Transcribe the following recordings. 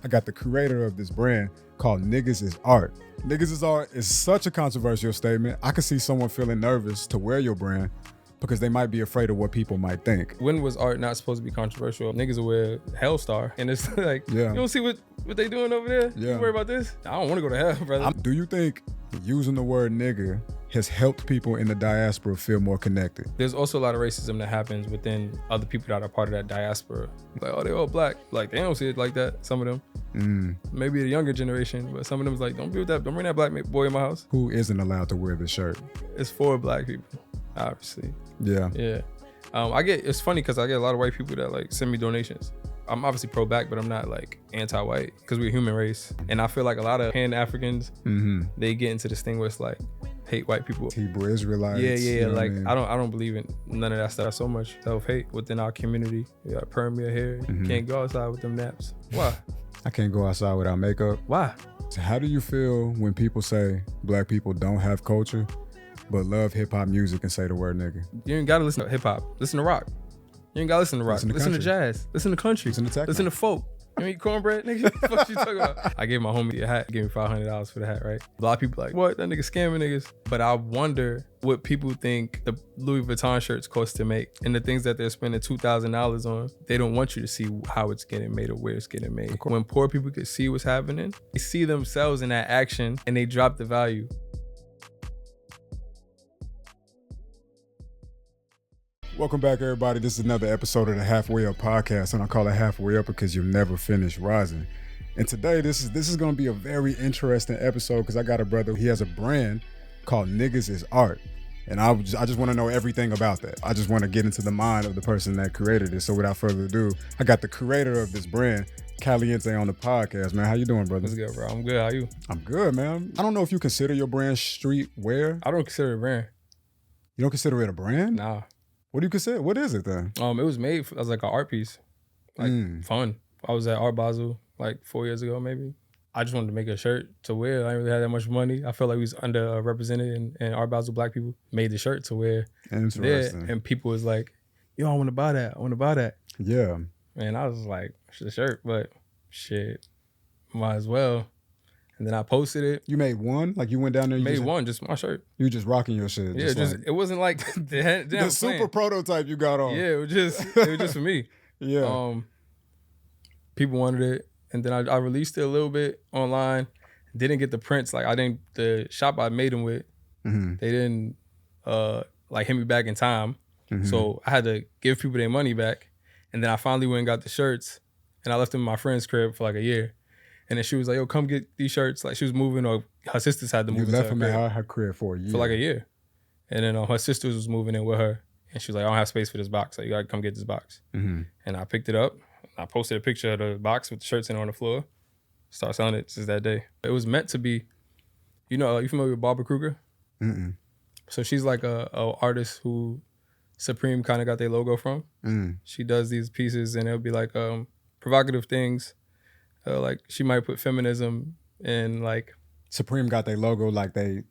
I got the creator of this brand called GGAS is Art. GGAS is Art is such a controversial statement. I could see someone feeling nervous to wear your brand because they might be afraid of what people might think. When was art not supposed to be controversial? Niggas will wear Hellstar, and it's like, you don't see what they doing over there? Yeah. You worry about this? I don't want to go to hell, brother. Do you think using the word nigga has helped people in the diaspora feel more connected? There's also a lot of racism that happens within other people that are part of that diaspora. Like, oh, they all black. Like, they don't see it like that, some of them. Maybe the younger generation, but some of them is like, don't be with that, don't bring that black boy in my house. Who isn't allowed to wear the shirt? It's for black people, obviously. Yeah. Yeah. It's funny because I get a lot of white people that like send me donations. I'm obviously pro-black, but I'm not like anti-white because we're a human race. And I feel like a lot of Pan-Africans, they get into this thing where it's like, hate white people. Hebrew Israelites. Yeah. Like, I don't believe in none of that stuff. So much self-hate within our community. You got perm your hair. You can't go outside with them naps. Why? I can't go outside without makeup. Why? So how do you feel when people say black people don't have culture, but love hip hop music and say the word nigga? You ain't gotta listen to hip hop. Listen to rock. You ain't gotta listen to rock. Listen to jazz. Listen to country. Listen to techno. Listen to folk. You eat cornbread, nigga? What the fuck you talking about? I gave my homie a hat. He gave me $500 for the hat, right? A lot of people like, what? That nigga scamming niggas. But I wonder what people think the Louis Vuitton shirts cost to make and the things that they're spending $2,000 on. They don't want you to see how it's getting made or where it's getting made. When poor people can see what's happening, they see themselves in that action and they drop the value. Welcome back, everybody. This is another episode of the Halfway Up podcast, and I call it Halfway Up because you'll never finish rising. And today, this is going to be a very interesting episode because I got a brother. He has a brand called GGAS is Art, and I just want to know everything about that. I just want to get into the mind of the person that created it. So without further ado, I got the creator of this brand, Caliente, on the podcast. Man, how you doing, brother? What's good, bro? I'm good. How you? I'm good, man. I don't know if you consider your brand streetwear. I don't consider it a brand. You don't consider it a brand? Nah. What do you consider? What is it then? It was made as like an art piece, like fun. I was at Art Basel like 4 years ago, maybe. I just wanted to make a shirt to wear. I didn't really have that much money. I felt like we was underrepresented in Art Basel. Black people made the shirt to wear. Interesting. There, and people was like, yo, I want to buy that. I want to buy that. Yeah. And I was like, it's the shirt, but shit, might as well. And then I posted it. You made one? Like you went down there? Made one, just my shirt. You just rocking your shit? Yeah, it wasn't like the super prototype you got on. Yeah, it was just for me. Yeah. People wanted it, and then I released it a little bit online. Didn't get the prints. Like the shop I made them with, they didn't like hit me back in time. So I had to give people their money back, and then I finally went and got the shirts, and I left them in my friend's crib for like a year. And then she was like, yo, come get these shirts. Like she was moving, or her sisters had to move. You left them at her crib for a year? For like a year. And then her sisters was moving in with her. And she was like, I don't have space for this box. Like, you gotta come get this box. And I picked it up. I posted a picture of the box with the shirts in on the floor. Started selling it since that day. It was meant to be, you familiar with Barbara Kruger? So she's like a artist who Supreme kind of got their logo from. She does these pieces and it'll be like provocative things. Like she might put feminism in like. Supreme got their logo like they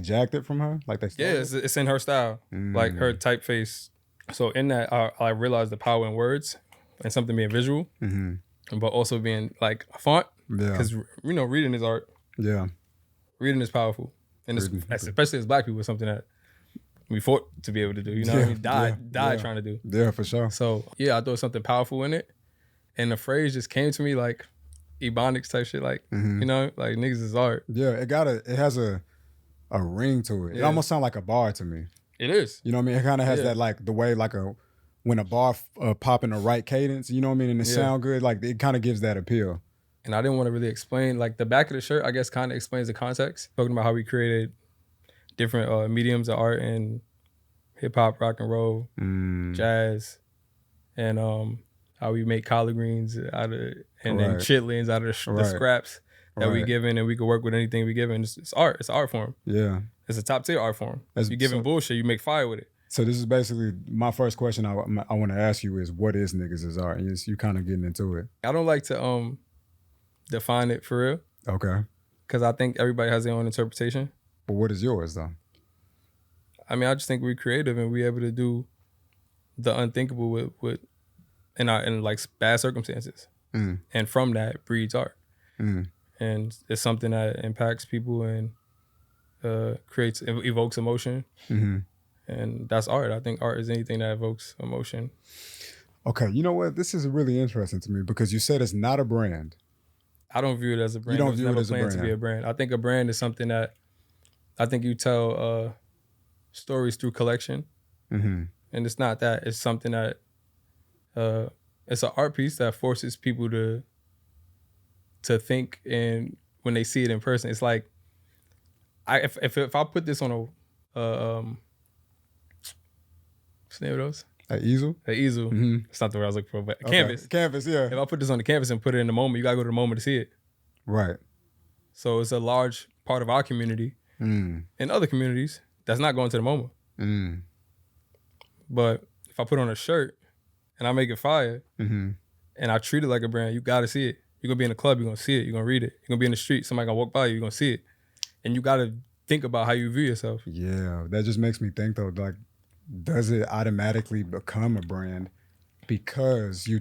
jacked it from her? Like they stole it? It's in her style, like her typeface. So in that, I realized the power in words and something being visual, but also being like a font. Yeah. Because, reading is art. Yeah. Reading is powerful. And especially as Black people, it's something that we fought to be able to do. You know what I mean? Died trying to do. Yeah, for sure. So, yeah, I thought something powerful in it. And the phrase just came to me like Ebonics type shit, like, like niggas is art. Yeah, it has a ring to it. Yeah. It almost sounds like a bar to me. It is. You know what I mean? It kind of has that like the way like when a bar pop in the right cadence, you know what I mean? And it sound good, like it kind of gives that appeal. And I didn't want to really explain, like the back of the shirt, I guess kind of explains the context. Talking about how we created different mediums of art in hip hop, rock and roll, jazz, and how we make collard greens out of and then chitlins out of the scraps that we given, and we could work with anything we given. It's art. It's an art form. Yeah. It's a top tier art form. You giving bullshit, you make fire with it. So this is basically my first question I want to ask you is, what is GGAS is art? And you kind of getting into it. I don't like to define it for real. Okay. Because I think everybody has their own interpretation. But what is yours though? I mean, I just think we're creative and we're able to do the unthinkable with in like bad circumstances. And from that breeds art. and it's something that impacts people and evokes emotion. And that's art. I think art is anything that evokes emotion. Okay, you know what? This is really interesting to me because you said it's not a brand. I don't view it as a brand. You don't view it as a brand. To be a brand. I think a brand is something that I think you tell stories through collection, and it's not that. It's something that it's an art piece that forces people to think, and when they see it in person, it's like if I put this on a what's the name of those? An easel? An easel. It's not the word I was looking for, but a canvas. Canvas, yeah. If I put this on the canvas and put it in the moment, you gotta go to the moment to see it. Right. So it's a large part of our community and other communities that's not going to the moment. But if I put on a shirt and I make it fire and I treat it like a brand, you gotta see it. You're gonna be in the club, you're gonna see it, you're gonna read it. You're gonna be in the street, somebody gonna walk by you, you're gonna see it. And you gotta think about how you view yourself. Yeah, that just makes me think though, like, does it automatically become a brand because you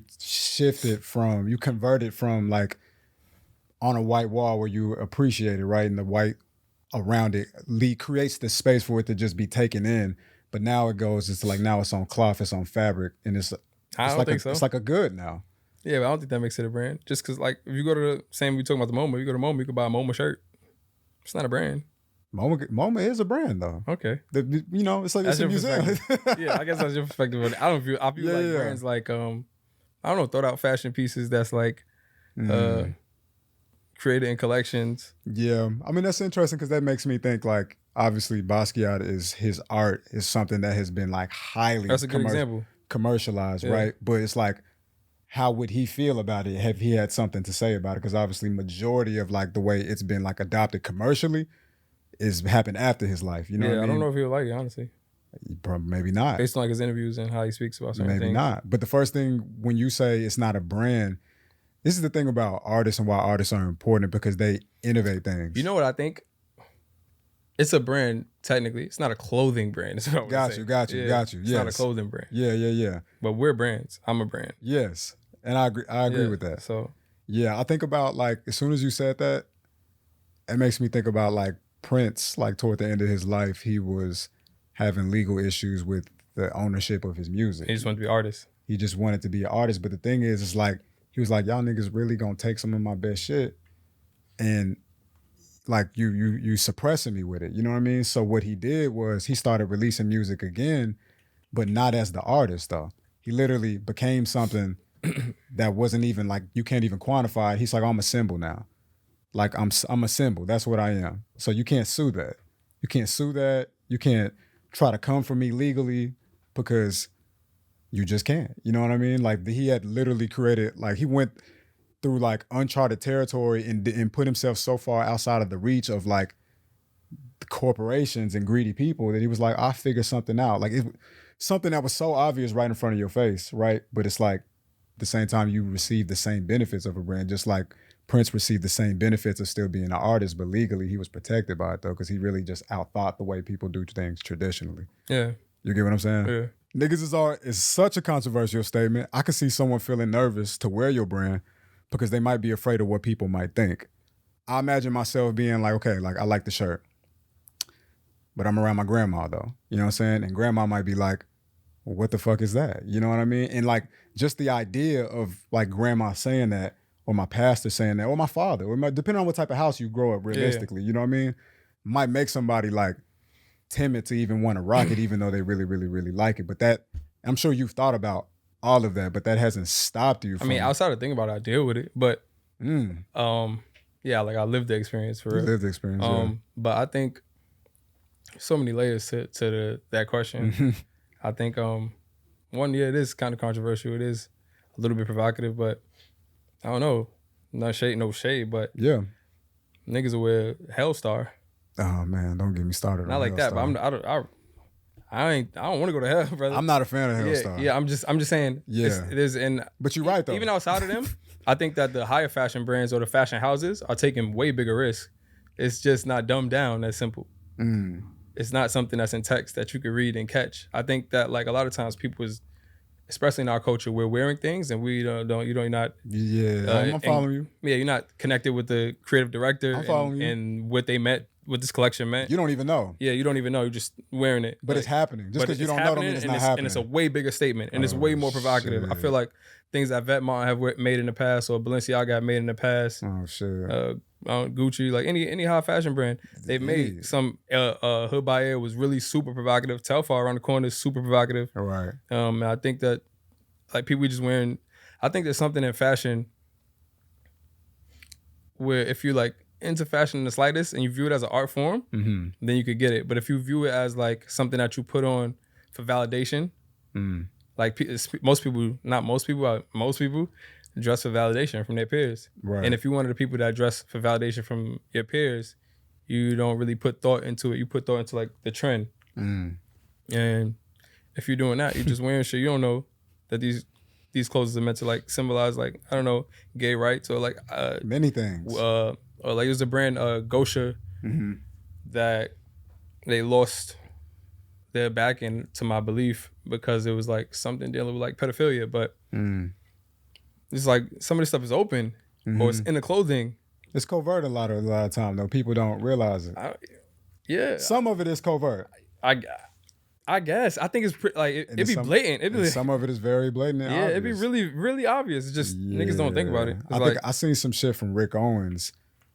convert it from like on a white wall where you appreciate it, right? And the white around it creates the space for it to just be taken in. But now now it's on cloth, it's on fabric, and it's like a good now. Yeah, but I don't think that makes it a brand. Just because, like, if you go to the same, we talking about the MoMA, you go to MoMA, you can buy a MoMA shirt. It's not a brand. MoMA is a brand though. Okay. It's like it's a museum. Yeah, I guess that's your perspective. I view brands like I don't know, throw out fashion pieces that's like created in collections. Yeah, I mean that's interesting because that makes me think like obviously Basquiat his art is something that has been like highly that's a good example. Commercialized, right? But it's like, how would he feel about it? Have he had something to say about it? Because obviously majority of like the way it's been like adopted commercially is happened after his life. You know what I mean? I don't know if he would like it, honestly. Probably, maybe not. Based on like his interviews and how he speaks about certain things. Maybe not. But the first thing when you say it's not a brand, this is the thing about artists and why artists are important because they innovate things. You know what I think? It's a brand, technically. It's not a clothing brand. That's what Got you. It's Yes. not a clothing brand. Yeah. But we're brands. I'm a brand. Yes. And I agree with that. So yeah, I think about like as soon as you said that, it makes me think about like Prince, like toward the end of his life, he was having legal issues with the ownership of his music. He just wanted to be an artist. He just wanted to be an artist. But the thing is, it's like, he was like, y'all niggas really gonna take some of my best shit and like you suppressing me with it. You know what I mean? So what he did was he started releasing music again, but not as the artist though. He literally became something that wasn't even like, you can't even quantify it. He's like, I'm a symbol now. Like I'm a symbol. That's what I am. So you can't sue that. You can't sue that. You can't try to come for me legally because you just can't. You know what I mean? Like he had literally created, like he went through like uncharted territory and put himself so far outside of the reach of like the corporations and greedy people that he was like, I figured something out. Like something that was so obvious right in front of your face, right? But it's like at the same time you receive the same benefits of a brand, just like Prince received the same benefits of still being an artist, but legally he was protected by it though, because he really just outthought the way people do things traditionally. Yeah. You get what I'm saying? Yeah. Niggas is art is such a controversial statement. I could see someone feeling nervous to wear your brand because they might be afraid of what people might think. I imagine myself being like, okay, like I like the shirt, but I'm around my grandma though. You know what I'm saying? And grandma might be like, well, what the fuck is that? You know what I mean? And like just the idea of like grandma saying that, or my pastor saying that, or my father, or depending on what type of house you grow up realistically, you know what I mean? Might make somebody like timid to even want to rock it, even though they really, really, really like it. But that, I'm sure you've thought about all of that, but that hasn't stopped you from... I mean, outside of thinking about it, I deal with it. But, yeah, like I lived the experience for real. You lived the experience, yeah. But I think so many layers to that question. I think, one, yeah, it is kind of controversial. It is a little bit provocative, but I don't know. No shade, but yeah, niggas will wear Hellstar. Oh man, don't get me started. Not on like that, Hellstar. but I don't want to go to hell, brother. I'm not a fan of Hellstar. Yeah, I'm just saying. Yeah, it is. And but you're right though. Even outside of them, I think that the higher fashion brands or the fashion houses are taking way bigger risks. It's just not dumbed down that simple. It's not something that's in text that you could read and catch. I think that like a lot of times people is especially in our culture, we're wearing things and we you're not. Yeah, I'm following you. Yeah, you're not connected with the creative director I'm following you. And what they meant, what this collection meant. You don't even know. Yeah, you don't even know. You're just wearing it. But it's happening. Just because you don't know, don't mean it's not happening. And it's a way bigger statement, and it's way more provocative. Shit. I feel like things that Vetements have made in the past, or Balenciaga have made in the past. Oh shit. Gucci, like any high fashion brand, they've made some. Hood by Air was really super provocative. Telfar around the corner is super provocative. All right. And I think that like people just wearing. I think there's something in fashion where if you like into fashion in the slightest and you view it as an art form, then you could get it. But if you view it as like something that you put on for validation, like most people dress for validation from their peers. Right. And if you're one of the people that dress for validation from your peers, you don't really put thought into it. You put thought into like the trend. And if you're doing that, you're just wearing shit. You don't know that these clothes are meant to like symbolize like, I don't know, gay rights or like many things. Or like it was a brand Gosha that they lost their backing to my belief because it was like something dealing with like pedophilia. But it's like some of this stuff is open or it's in the clothing. It's covert a lot of time though. People don't realize it. Yeah. Some of it is covert. I guess. I think it's like it'd be blatant. Some of it is very blatant and obvious. It'd be really, really obvious. It's just niggas don't think about it. I seen some shit from Rick Owens.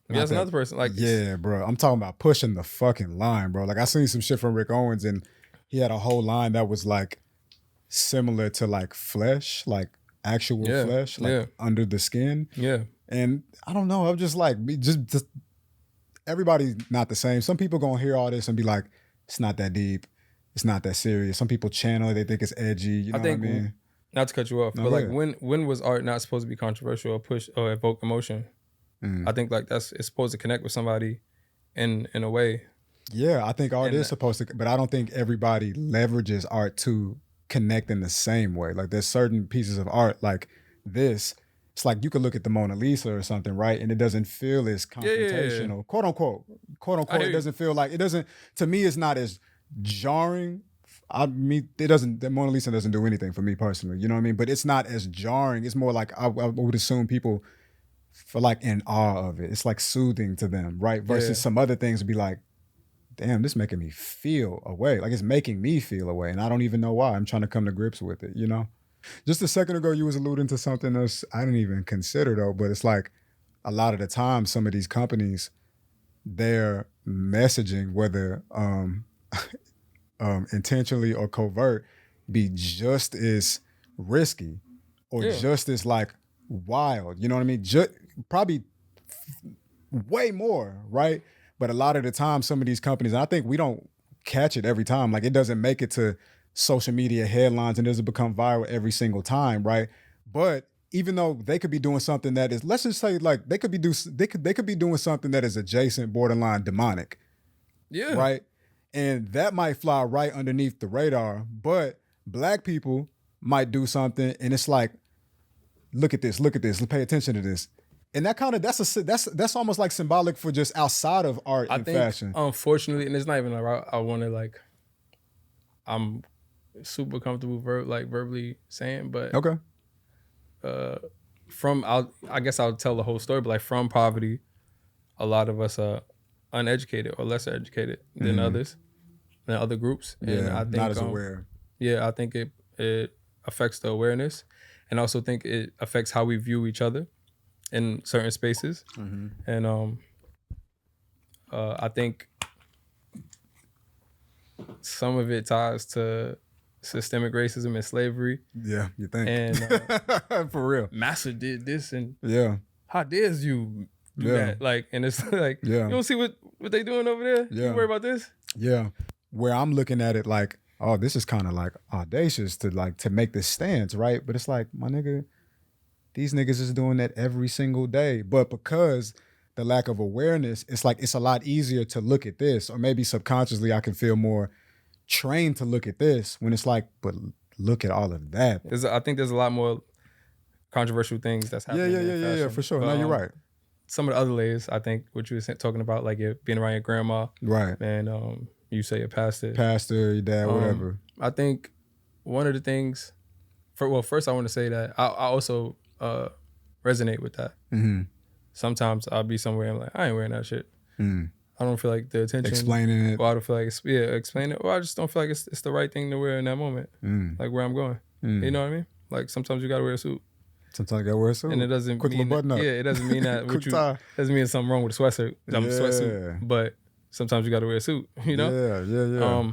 Yeah, that's another person. Like, yeah, bro. I'm talking about pushing the fucking line, bro. Like I seen some shit from Rick Owens and he had a whole line that was like similar to like flesh, like actual flesh, like under the skin. Yeah. And I don't know. I'm just like, just everybody's not the same. Some people gonna hear all this and be like, it's not that deep. It's not that serious. Some people channel it. They think it's edgy. You know what I mean? Not to cut you off, but like when was art not supposed to be controversial or push or evoke emotion? I think like it's supposed to connect with somebody in a way. Yeah, I think art is supposed to, but I don't think everybody leverages art to connect in the same way. Like there's certain pieces of art like this. It's like you could look at the Mona Lisa or something, right? And it doesn't feel as confrontational, quote unquote. It doesn't feel like, to me, it's not as jarring. The Mona Lisa doesn't do anything for me personally, you know what I mean? But it's not as jarring. It's more like I would assume people feel like in awe of it. It's like soothing to them, right? Versus some other things would be like, damn, this making me feel a way. Like it's making me feel a way, and I don't even know why. I'm trying to come to grips with it, you know? Just a second ago, you was alluding to something else I didn't even consider though, but it's like a lot of the time, some of these companies, their messaging, whether intentionally or covert, be just as risky or just as like wild. You know what I mean? Probably way more, right? But a lot of the time, some of these companies, and I think we don't catch it every time. Like it doesn't make it to social media headlines and doesn't become viral every single time, right? But even though they could be doing something that is, let's just say, like they could be doing something that is adjacent, borderline demonic, right? And that might fly right underneath the radar. But Black people might do something, and it's like, look at this, pay attention to this. And that kind of that's almost like symbolic for just outside of art and fashion. Unfortunately, and it's not even like I want to like. I'm super comfortable verbally saying, but I guess I'll tell the whole story. But like from poverty, a lot of us are uneducated or less educated than others, than other groups. And I think not as aware. Yeah, I think it affects the awareness, and also think it affects how we view each other in certain spaces. And I think some of it ties to systemic racism and slavery. Yeah, you think? And for real, Massa did this, and how dares you do that? Like, and it's like you don't see what they doing over there. You worry about this? Yeah, where I'm looking at it like, oh, this is kind of like audacious to make this stance, right? But it's like, my nigga, these niggas is doing that every single day. But because the lack of awareness, it's like it's a lot easier to look at this, or maybe subconsciously I can feel more trained to look at this when it's like, but look at all of that. I think there's a lot more controversial things that's happening. Yeah, for sure. No, you're right. Some of the other layers, I think, what you were talking about, like being around your grandma, right? And you say your pastor, your dad, whatever. I think one of the things First I want to say that I also resonate with that. Mm-hmm. Sometimes I'll be somewhere and I'm like, I ain't wearing that shit. Mm. I don't feel like the attention. Explaining it. Or I don't feel like explain it. Or I just don't feel like it's the right thing to wear in that moment. Like where I'm going. You know what I mean? Like sometimes you gotta wear a suit. Sometimes you gotta wear a suit. And it doesn't quick mean little button up. Yeah, it doesn't mean that Quick tie. doesn't mean something wrong with a sweatsuit. Sweatsuit. But sometimes you gotta wear a suit, you know? Yeah.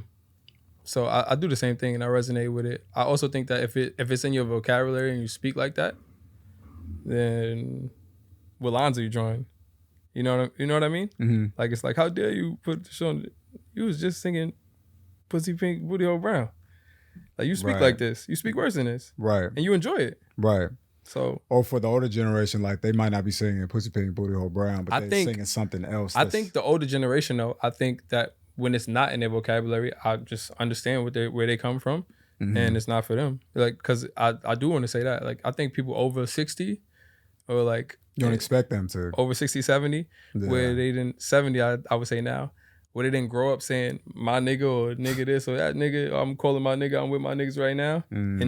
So I do the same thing and I resonate with it. I also think that if it's in your vocabulary and you speak like that, then what lines are you drawing? You know what I mean? Mm-hmm. Like it's like, how dare you put this on? You was just singing "Pussy Pink Booty Hole Brown." Like you speak like this, you speak worse than this, right? And you enjoy it, right? So, or for the older generation, like they might not be singing "Pussy Pink Booty Hole Brown," but they're singing something else. I think the older generation, though, I think that when it's not in their vocabulary, I just understand where they come from, and it's not for them. Like, because I do want to say that, like, I think people over 60 or like you don't expect them to over 60, 70, where they didn't 70, I would say now, where they didn't grow up saying my nigga or nigga this or that nigga. I'm calling my nigga. I'm with my niggas right now. And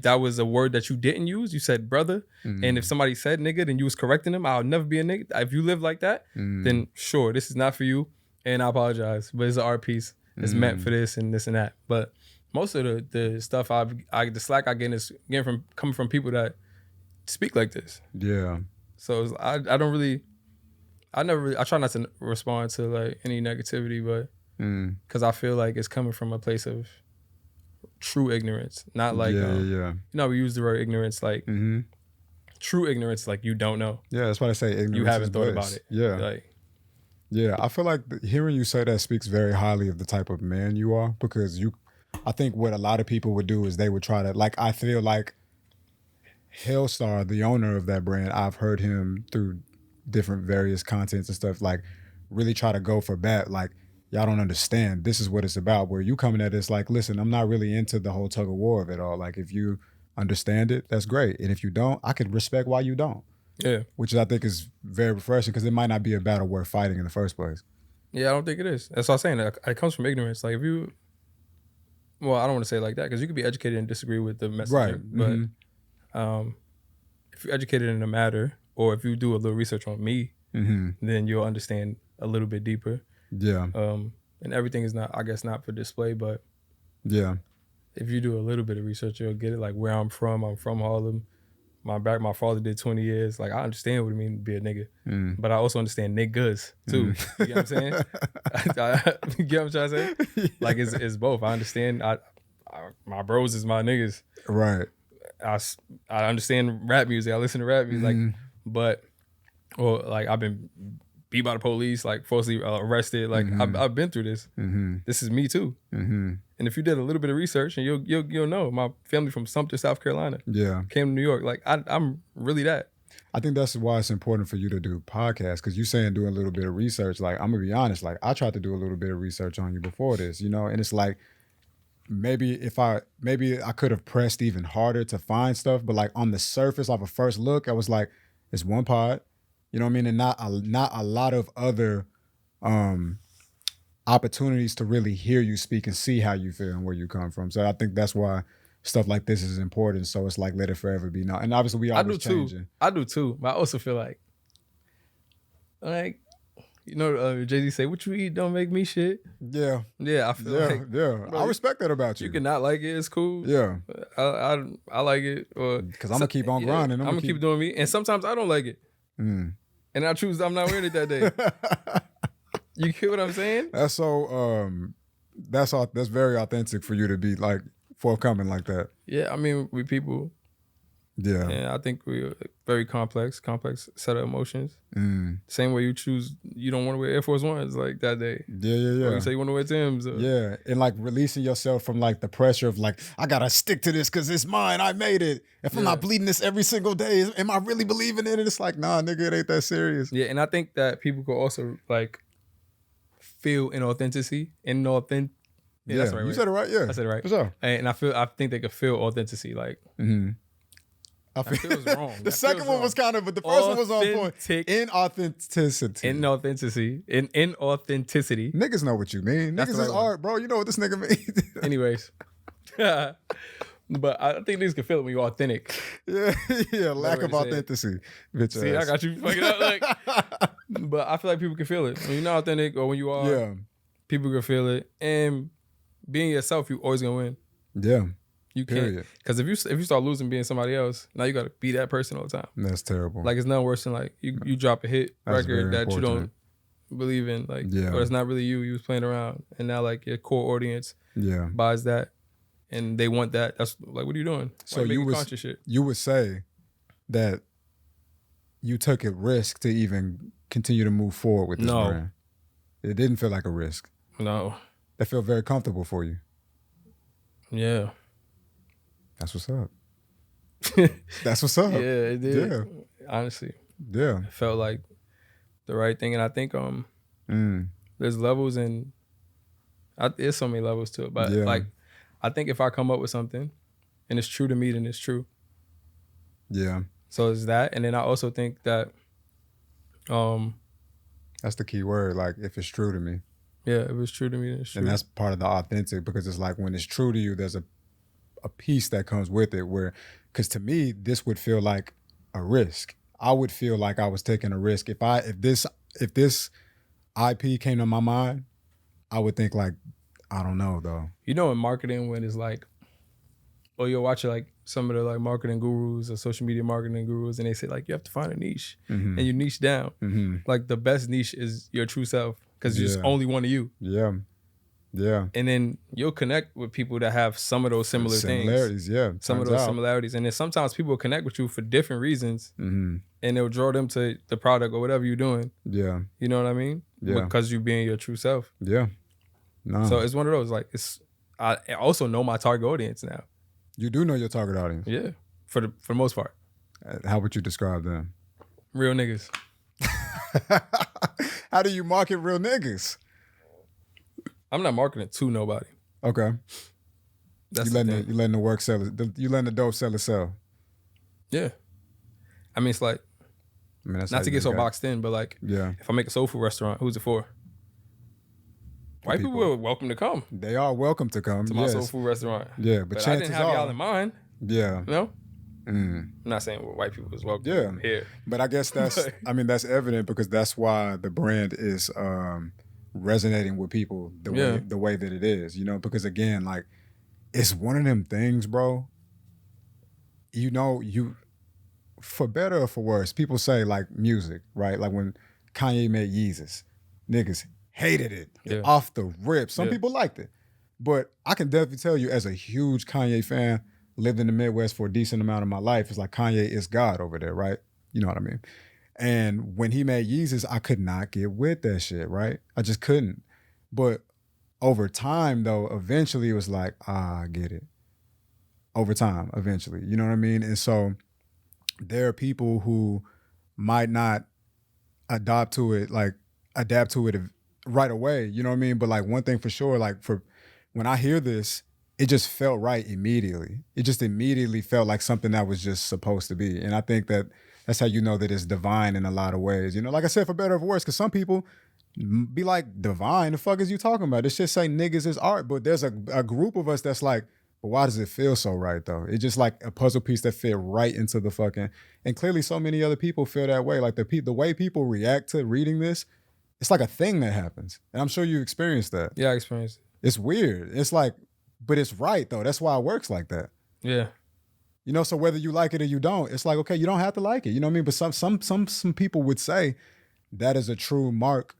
that was a word that you didn't use. You said brother. And if somebody said nigga, then you was correcting them. I'll never be a nigga. If you live like that, then sure, this is not for you. And I apologize, but it's an art piece. It's meant for this and this and that. But most of the stuff the slack I get is coming from people that speak like this. Yeah. So I don't really. I try not to respond to like any negativity, but because I feel like it's coming from a place of true ignorance, not like you know, we use the word ignorance like true ignorance, like you don't know. Yeah, that's why I say ignorance. You haven't thought about it. Yeah, yeah. I feel like hearing you say that speaks very highly of the type of man you are, because I think what a lot of people would do is they would try to, like, I feel like Hellstar, the owner of that brand, I've heard him through different various contents and stuff, like really try to go for bat, like, y'all don't understand, this is what it's about. Where you coming at it's like, listen, I'm not really into the whole tug of war of it all. Like, if you understand it, that's great, and if you don't, I could respect why you don't. Yeah, which I think is very refreshing, because it might not be a battle worth fighting in the first place. Yeah, I don't think it is. That's what I'm saying. It comes from ignorance. Like, if you, well, I don't want to say it like that, because you could be educated and disagree with the message, right? But if you're educated in a matter, or if you do a little research on me, then you'll understand a little bit deeper. Yeah. And everything is not, I guess, not for display, but yeah, if you do a little bit of research, you'll get it. Like, where I'm from Harlem. My father did 20 years. Like, I understand what it means to be a nigga, but I also understand niggas too. You get what I'm saying? You get what I'm trying to say? Yeah. Like, it's both. I understand. My bros is my niggas. Right. I understand rap music. I listen to rap music. Like, but, or like, I've been beat by the police, like falsely arrested. Like, I've been through this. This is me too. And if you did a little bit of research, and you'll know, my family from Sumter, South Carolina. Yeah. Came to New York. Like, I'm really that. I think that's why it's important for you to do podcasts, because you saying doing a little bit of research. Like, I'm gonna be honest, like, I tried to do a little bit of research on you before this, you know, and it's like, maybe I could have pressed even harder to find stuff, but like on the surface, off a first look, I was like, it's one pod, you know what I mean, and not a lot of other opportunities to really hear you speak and see how you feel and where you come from. So I think that's why stuff like this is important. So it's like, let it forever be known. And obviously we always changing. I do too. But I also feel like, you know, Jay-Z say, what you eat don't make me shit. Yeah. Yeah, I feel like. Yeah, bro, I respect that about you. You can not like it, it's cool. Yeah. I like it. Because I'm going to keep on grinding. I'm going to keep doing me. And sometimes I don't like it. And I choose I'm not wearing it that day. You get what I'm saying? That's so, that's very authentic for you to be like forthcoming like that. Yeah, I mean, we people. Yeah. And I think we're very complex set of emotions. Same way you don't want to wear Air Force Ones like that day. Yeah. Or you say you want to wear Timbs. Yeah, and like releasing yourself from like the pressure of like, I gotta stick to this because it's mine, I made it. If I'm not bleeding this every single day, am I really believing in it? It's like, nah, nigga, it ain't that serious. Yeah, and I think that people could also like feel inauthenticity. Yeah, that's right. You said it right, yeah. I said it right. For sure. And I think they could feel authenticity, like I feel it was wrong. The second one was kind of, but the first one was on point. Inauthenticity. Inauthenticity. Niggas know what you mean. Niggas is art, bro. You know what this nigga means. Anyways. But I think niggas can feel it when you're authentic. Yeah, lack of authenticity. See, I got you fucking up. Like, but I feel like people can feel it when you're not authentic or when you are. Yeah, people can feel it. And being yourself, you always gonna win. Yeah, you can't. Because if you start losing being somebody else, now you gotta be that person all the time. That's terrible. Like it's nothing worse than like you drop a hit record that you don't believe in, like, or it's not really you. You was playing around, and now like your core audience buys that, and they want that. That's like, what are you doing? So you would say that you took a risk to even continue to move forward with this brand. It didn't feel like a risk. No, that felt very comfortable for you. Yeah, that's what's up. That's what's up. Yeah, it did. Yeah, honestly. Yeah, it felt like the right thing, and I think there's levels, and there's so many levels to it. But like, I think if I come up with something and it's true to me, then it's true. Yeah. So it's that, and then I also think that that's the key word. Like, if it's true to me. Yeah, if it's true to me, then it's true. And that's part of the authentic, because it's like when it's true to you, there's a piece that comes with it. Where, because to me, this would feel like a risk. I would feel like I was taking a risk if this IP came to my mind. I would think like, I don't know though. You know, in marketing, when it's like, or you'll watch like some of the like marketing gurus or social media marketing gurus, and they say like, you have to find a niche, and you niche down. Like the best niche is your true self, because there's only one of you. Yeah. Yeah. And then you'll connect with people that have some of those similarities, things. Some of those similarities. And then sometimes people will connect with you for different reasons, and it'll draw them to the product or whatever you're doing. Yeah. You know what I mean? Yeah. Because you being your true self. Yeah. No. So it's one of those, like, I also know my target audience now. You do know your target audience? Yeah. For the most part. How would you describe them? Real niggas. How do you market real niggas? I'm not marketing to nobody. Okay. That's you letting the work sell it. You letting the dope sell itself. Yeah. I mean, it's like, not to get so boxed in, but like, if I make a soul food restaurant, who's it for? White people are welcome to come. They are welcome to come to my soul food restaurant. Yeah, but I didn't have y'all in mind. Yeah. No? I'm not saying white people is welcome here. But I guess that's evident, because that's why the brand is resonating with people the way that it is, you know, because again, like, it's one of them things, bro. You know, for better or for worse, people say like music, right? Like when Kanye made Yeezus, niggas hated it off the rip. Some people liked it, but I can definitely tell you, as a huge Kanye fan, lived in the Midwest for a decent amount of my life, it's like Kanye is God over there, right? You know what I mean? And when he made Yeezus, I could not get with that shit, right? I just couldn't. But over time, though, eventually it was like, I get it. Over time, eventually. You know what I mean? And so there are people who might not adapt to it right away, you know what I mean? But like, one thing for sure, like, for when I hear this, it just felt right immediately. It just immediately felt like something that was just supposed to be. And I think that's how you know that it's divine in a lot of ways. You know, like I said, for better or for worse, because some people be like, divine, the fuck is you talking about? This shit say niggas is art. But there's a group of us that's like, but why does it feel so right though? It's just like a puzzle piece that fit right into the fucking, and clearly so many other people feel that way. Like the way people react to reading this, it's like a thing that happens. And I'm sure you experienced that. Yeah, I experienced it. It's weird. It's like, but it's right though. That's why it works like that. Yeah. You know, so whether you like it or you don't, it's like, okay, you don't have to like it. You know what I mean? But some people would say that is a true mark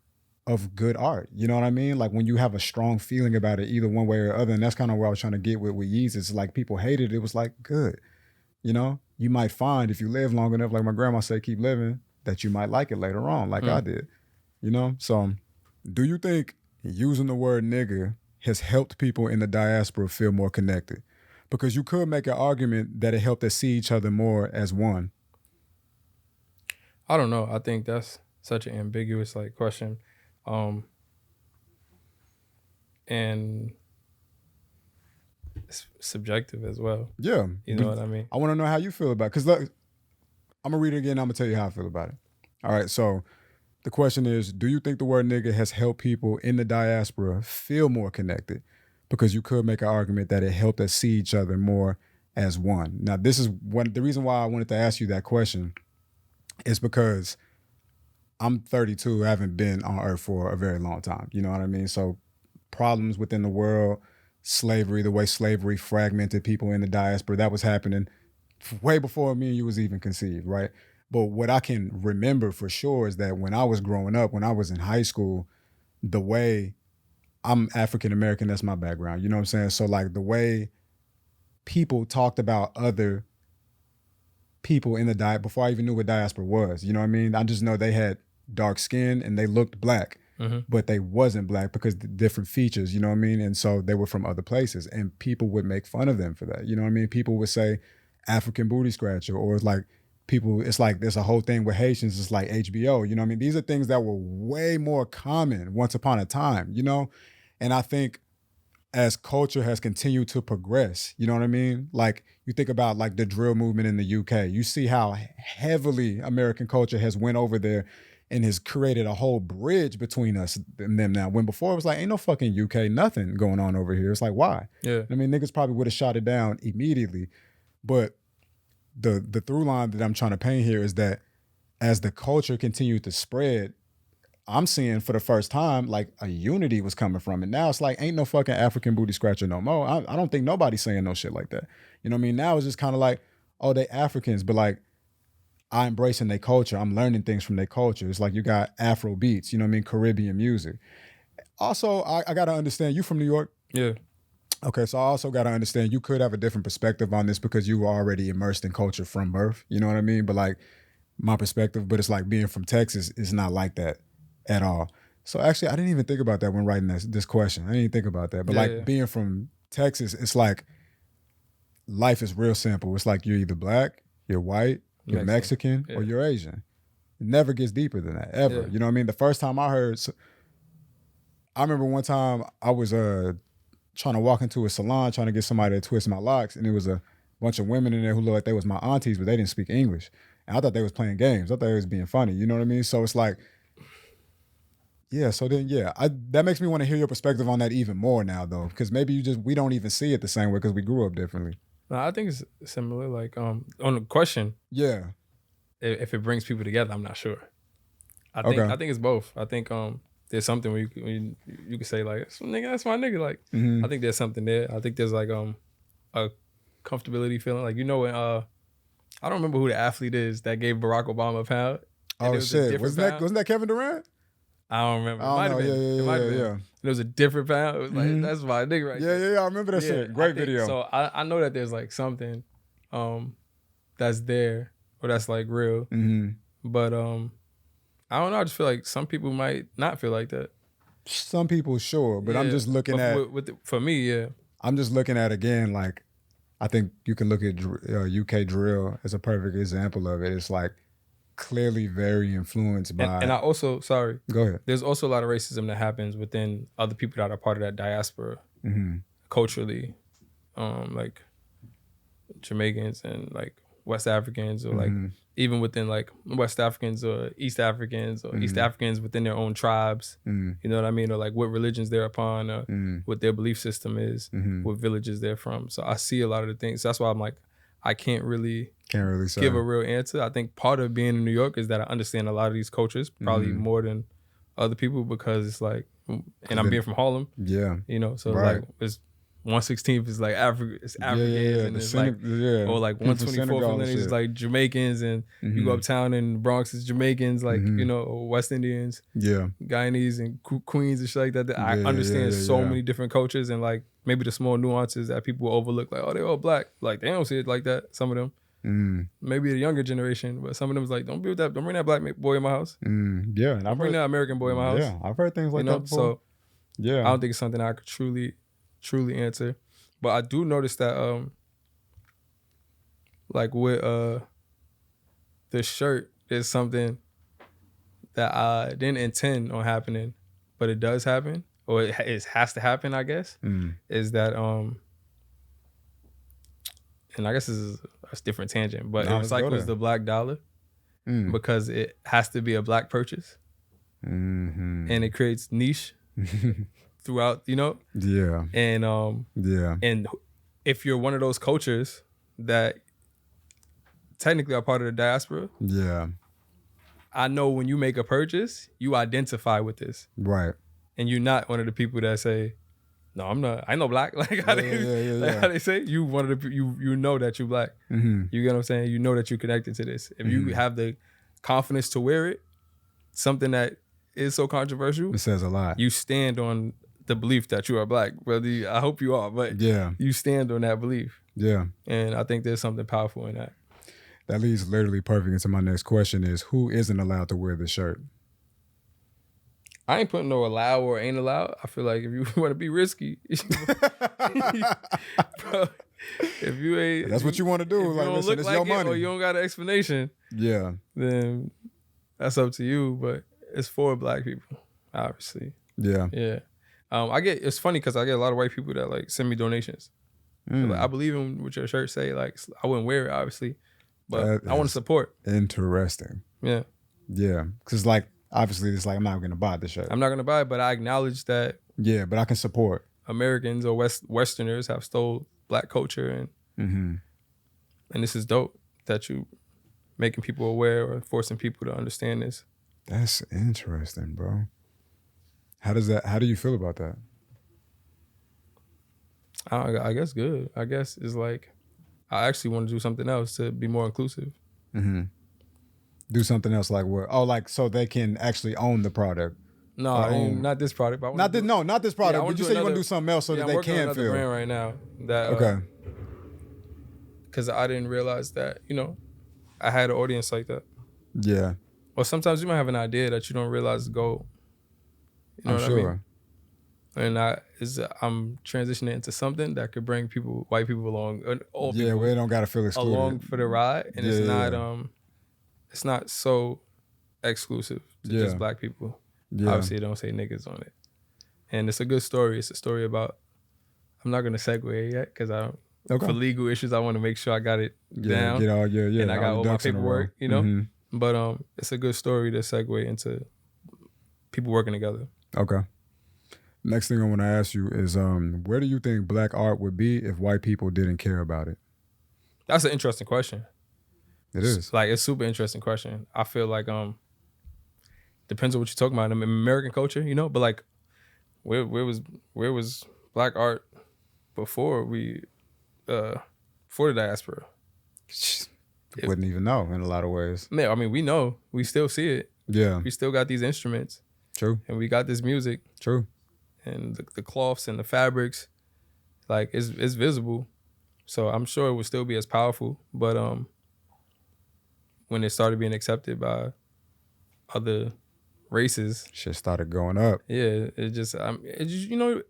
of good art. You know what I mean? Like when you have a strong feeling about it, either one way or other. And that's kind of where I was trying to get with Yeezus. Like people hated it. It was like, good. You know, you might find if you live long enough, like my grandma said, keep living, that you might like it later on, like I did. You know? So do you think using the word nigga has helped people in the diaspora feel more connected? Because you could make an argument that it helped us see each other more as one. I don't know. I think that's such an ambiguous like question. And it's subjective as well. Yeah. You know what I mean? I want to know how you feel about it. Because look, I'm going to read it again. I'm going to tell you how I feel about it. All right. So the question is, do you think the word nigga has helped people in the diaspora feel more connected? Because you could make an argument that it helped us see each other more as one. Now, this is the reason why I wanted to ask you that question is because I'm 32, I haven't been on Earth for a very long time. You know what I mean? So problems within the world, slavery, the way slavery fragmented people in the diaspora, that was happening way before me and you was even conceived, right? But what I can remember for sure is that when I was growing up, when I was in high school, the way I'm African American, that's my background, you know what I'm saying? So like the way people talked about other people in the before I even knew what diaspora was, you know what I mean? I just know they had dark skin and they looked black, but they wasn't black because the different features, you know what I mean? And so they were from other places and people would make fun of them for that. You know what I mean? People would say African booty scratcher, or it's like it's like there's a whole thing with Haitians, it's like HBO, you know what I mean? These are things that were way more common once upon a time, you know? And I think as culture has continued to progress, you know what I mean? Like you think about like the drill movement in the UK, you see how heavily American culture has went over there and has created a whole bridge between us and them now. When before it was like, ain't no fucking UK, nothing going on over here. It's like, why? Yeah. I mean, niggas probably would have shot it down immediately. But the through line that I'm trying to paint here is that as the culture continued to spread, I'm seeing for the first time, like a unity was coming from it. Now it's like, ain't no fucking African booty scratcher no more. I don't think nobody's saying no shit like that. You know what I mean? Now it's just kind of like, oh, they Africans, but like, I embracing their culture. I'm learning things from their culture. It's like you got Afro beats, you know what I mean? Caribbean music. Also, I got to understand, you from New York? Yeah. Okay, so I also got to understand you could have a different perspective on this because you were already immersed in culture from birth. You know what I mean? But like my perspective, but it's like being from Texas is not like that at all. So actually, I didn't even think about that when writing this question. I didn't even think about that. But being from Texas, it's like life is real simple. It's like you're either black, you're white, you're Mexican, or you're Asian. It never gets deeper than that, ever. Yeah. You know what I mean? The first time I heard, I remember one time I was trying to walk into a salon, trying to get somebody to twist my locks, and there was a bunch of women in there who looked like they was my aunties, but they didn't speak English. And I thought they was playing games. I thought they was being funny. You know what I mean? So it's like, yeah, so then, that makes me want to hear your perspective on that even more now, though, because maybe we don't even see it the same way because we grew up differently. No, I think it's similar. Like on the question, if it brings people together, I'm not sure. I think it's both. I think there's something where you can say like, nigga, that's my nigga. Like, I think there's something there. I think there's like a comfortability feeling. Like, you know, when I don't remember who the athlete is that gave Barack Obama a pound. Oh shit, wasn't that Kevin Durant? I don't remember. It might have been. It might have been. It was a different pound. It was like, that's my nigga right there. Yeah, I remember that shit. Great video. So I know that there's like something that's there or that's like real. But I don't know. I just feel like some people might not feel like that. Some people, sure. But I'm just looking at... for me, I'm just looking at, again, like, I think you can look at UK drill as a perfect example of it. It's like, clearly very influenced by... And I also, sorry. Go ahead. There's also a lot of racism that happens within other people that are part of that diaspora culturally. Like Jamaicans and like West Africans, or like even within like West Africans or East Africans or East Africans within their own tribes. You know what I mean? Or like what religions they're upon, or what their belief system is, what villages they're from. So I see a lot of the things. So that's why I'm like, I can't really say. Give a real answer. I think part of being in New York is that I understand a lot of these cultures, probably more than other people, because it's like, and I'm being from Harlem. Yeah. You know, so it's like, it's 1/16th is like Africa, it's Africans, and it's like, or like 1/24th is like Jamaicans, and you go uptown in the Bronx, it's Jamaicans, like, you know, or West Indians, Guyanese and Queens and shit like that. I understand so many different cultures, and like maybe the small nuances that people overlook, like, oh, they're all black. Like, they don't see it like that, some of them. Maybe the younger generation, but some of them is like, don't be with that, don't bring that black boy in my house. And I'll bring that American boy in my house. Yeah, I've heard things like that before. So I don't think it's something I could truly answer. But I do notice that like with the shirt is something that I didn't intend on happening, but it does happen, or it has to happen, I guess. Is that and I guess this is a different tangent, but it recycles the black dollar because it has to be a black purchase, and it creates niche throughout, you know. And and if you're one of those cultures that technically are part of the diaspora, Yeah. I know when you make a purchase, you identify with this. Right. And you're not one of the people that say, no, I'm not. I ain't no black. Like how they say, you one of the you know that you black. Mm-hmm. You get what I'm saying? You know that you're connected to this. If you have the confidence to wear it, something that is so controversial, It says a lot. you stand on the belief that you are black. Whether I hope you are, but you stand on that belief. Yeah. And I think there's something powerful in that. That leads literally perfect into my next question is, who isn't allowed to wear the shirt? I ain't putting no allow or ain't allowed. I feel like if you want to be risky, bro, if you ain't, that's what you want to do. Like, listen, it's your money. Or you don't got an explanation. Yeah. Then that's up to you. But it's for black people, obviously. Yeah. Yeah. It's funny because I get a lot of white people that like send me donations. Like, I believe in what your shirt say. Like, I wouldn't wear it, obviously, but I want to support. Interesting. Yeah. Yeah. Because like, obviously, it's like I'm not going to buy the shirt. I'm not going to buy it, but I acknowledge that. Yeah, but I can support. Americans or Westerners have stole black culture, and this is dope that you making people aware or forcing people to understand this. That's interesting, bro. How do you feel about that? I guess good. I guess it's like I actually want to do something else to be more inclusive. Mm-hmm. Do something else like what? Oh, like so they can actually own the product. No, not this product. But not this product. Yeah, but you said you want to do something else so that they can feel. Brand right now that okay. Because I didn't realize that I had an audience like that. Yeah. Well, sometimes you might have an idea that you don't realize is gold. You know I'm what sure. I mean? And I'm transitioning into something that could bring white people along, all people. Yeah, we don't gotta feel excluded. Along for the ride, and it's not so exclusive to just black people. Yeah. Obviously, it don't say niggas on it, and it's a good story. It's a story about. I'm not gonna segue yet because for legal issues, I want to make sure I got it down. Get all and I got all my paperwork, But it's a good story to segue into people working together. Okay. Next thing I want to ask you is, where do you think black art would be if white people didn't care about it? That's an interesting question. It is. It's a super interesting question. I feel like depends on what you're talking about. I mean, American culture, but like, where was black art before the diaspora? Wouldn't even know in a lot of ways. Yeah, I mean, we know. We still see it. Yeah. We still got these instruments. True. And we got this music. True. And the cloths and the fabrics, like it's visible. So I'm sure it would still be as powerful. But when it started being accepted by other races, shit started going up. Yeah,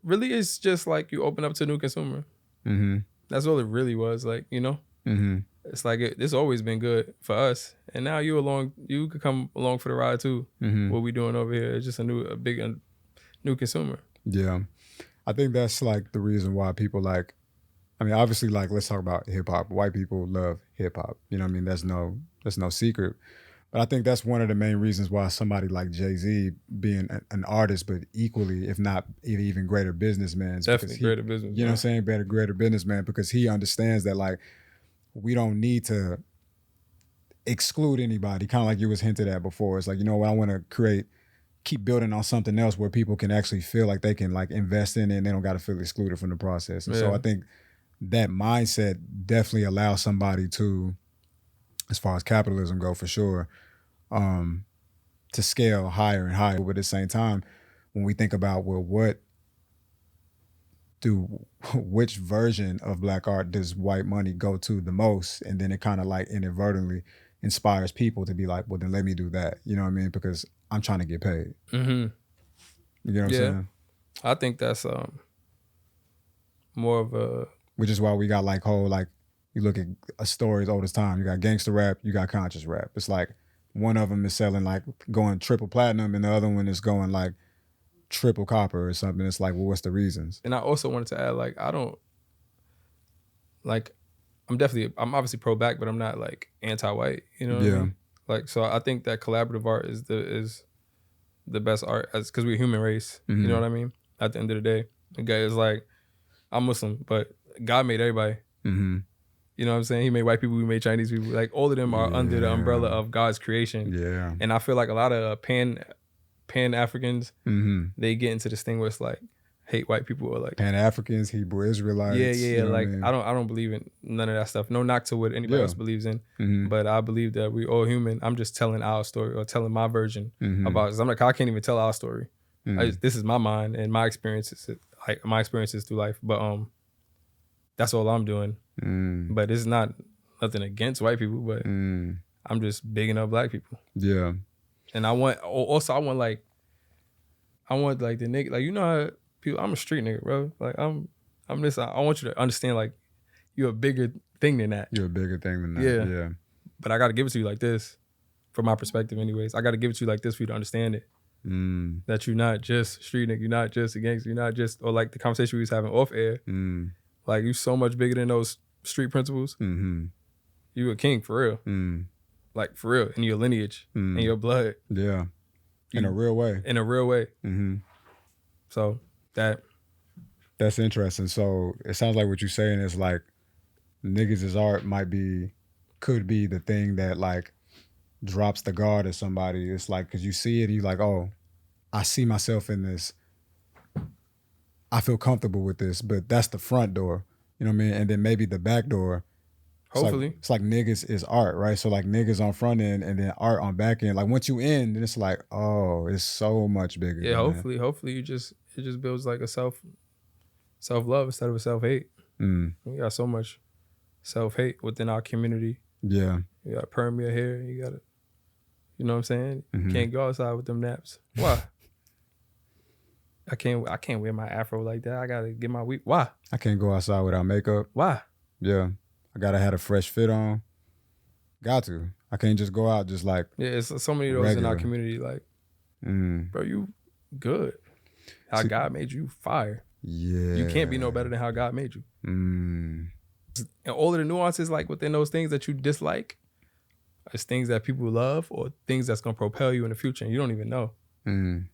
really it's just like you open up to a new consumer. Mm-hmm. That's all it really was, like, Mm-hmm. It's like it's always been good for us, and now you could come along for the ride too. Mm-hmm. What we doing over here is just a big new consumer. Yeah, I think that's like the reason why people like. I mean, obviously, like let's talk about hip hop. White people love hip hop. You know what I mean? That's no secret. But I think that's one of the main reasons why somebody like Jay-Z being an artist, but equally, if not even greater businessman. Definitely greater businessman. You know what I'm saying? Greater businessman, because he understands that like we don't need to exclude anybody. Kind of like you was hinted at before. It's like, I want to keep building on something else where people can actually feel like they can like invest in it and they don't got to feel excluded from the process. And so I think that mindset definitely allows somebody to, as far as capitalism go, for sure, to scale higher and higher. But at the same time, when we think about, well, which version of black art does white money go to the most? And then it kind of like inadvertently inspires people to be like, well, then let me do that. You know what I mean? Because I'm trying to get paid. Mm-hmm. You know what I'm saying? I think that's more of a... Which is why we got like you look at a story as old as time. You got gangster rap, you got conscious rap. It's like one of them is selling like going triple platinum and the other one is going like triple copper or something. It's like, well, what's the reasons? And I also wanted to add, like, I don't... Like, I'm obviously pro-black, but I'm not like anti-white. You know what I mean? Like, so I think that collaborative art is the best art because we're a human race. Mm-hmm. You know what I mean? At the end of the day, the guy is like, I'm Muslim, but God made everybody. Mm-hmm. You know what I'm saying? He made white people, we made Chinese people. Like all of them are under the umbrella of God's creation. Yeah. And I feel like a lot of Pan Africans, they get into this thing where it's like hate white people or like Pan Africans, Hebrew Israelites. Yeah. You know like what I mean? I don't believe in none of that stuff. No knock to what anybody else believes in, but I believe that we all human. I'm just telling our story or telling my version about. Cause I'm like I can't even tell our story. This is my mind and my experiences, like my experiences through life. But that's all I'm doing. But it's not nothing against white people, but I'm just bigging up black people. Yeah. And I want like the nigga, like, you know how people, I'm a street nigga, bro. Like I'm this, I want you to understand, like, you're a bigger thing than that. You're a bigger thing than that. Yeah. But I got to give it to you like this, from my perspective anyways. I got to give it to you like this for you to understand it. That you're not just street nigga, you're not just a gangster, you're not just, or like the conversation we was having off air. Like, you so much bigger than those street principles. You a king for real. Like, for real, in your lineage, in your blood. Yeah. In a real way. In a real way. So that's interesting. So it sounds like what you're saying is like niggas is art could be the thing that like drops the guard of somebody. It's like, cause you see it and you're like, oh, I see myself in this. I feel comfortable with this, but that's the front door. You know what I mean? And then maybe the back door. Hopefully. It's like niggas is art, right? So like niggas on front end and then art on back end. Like once you in, then it's like, oh, it's so much bigger. Yeah, hopefully it just builds like a self-love instead of a self-hate. We got so much self-hate within our community. Yeah. You got permia hair, you got it. You know what I'm saying? You can't go outside with them naps. Why? I can't wear my afro like that. I gotta get my week. Why? I can't go outside without makeup. Why? Yeah. I gotta have a fresh fit on. Got to. I can't just go out just like. Yeah, it's so many of those in our community. Like, bro, you good. How God made you, fire. Yeah. You can't be no better than how God made you. And all of the nuances, like within those things that you dislike, is things that people love or things that's gonna propel you in the future, and you don't even know. And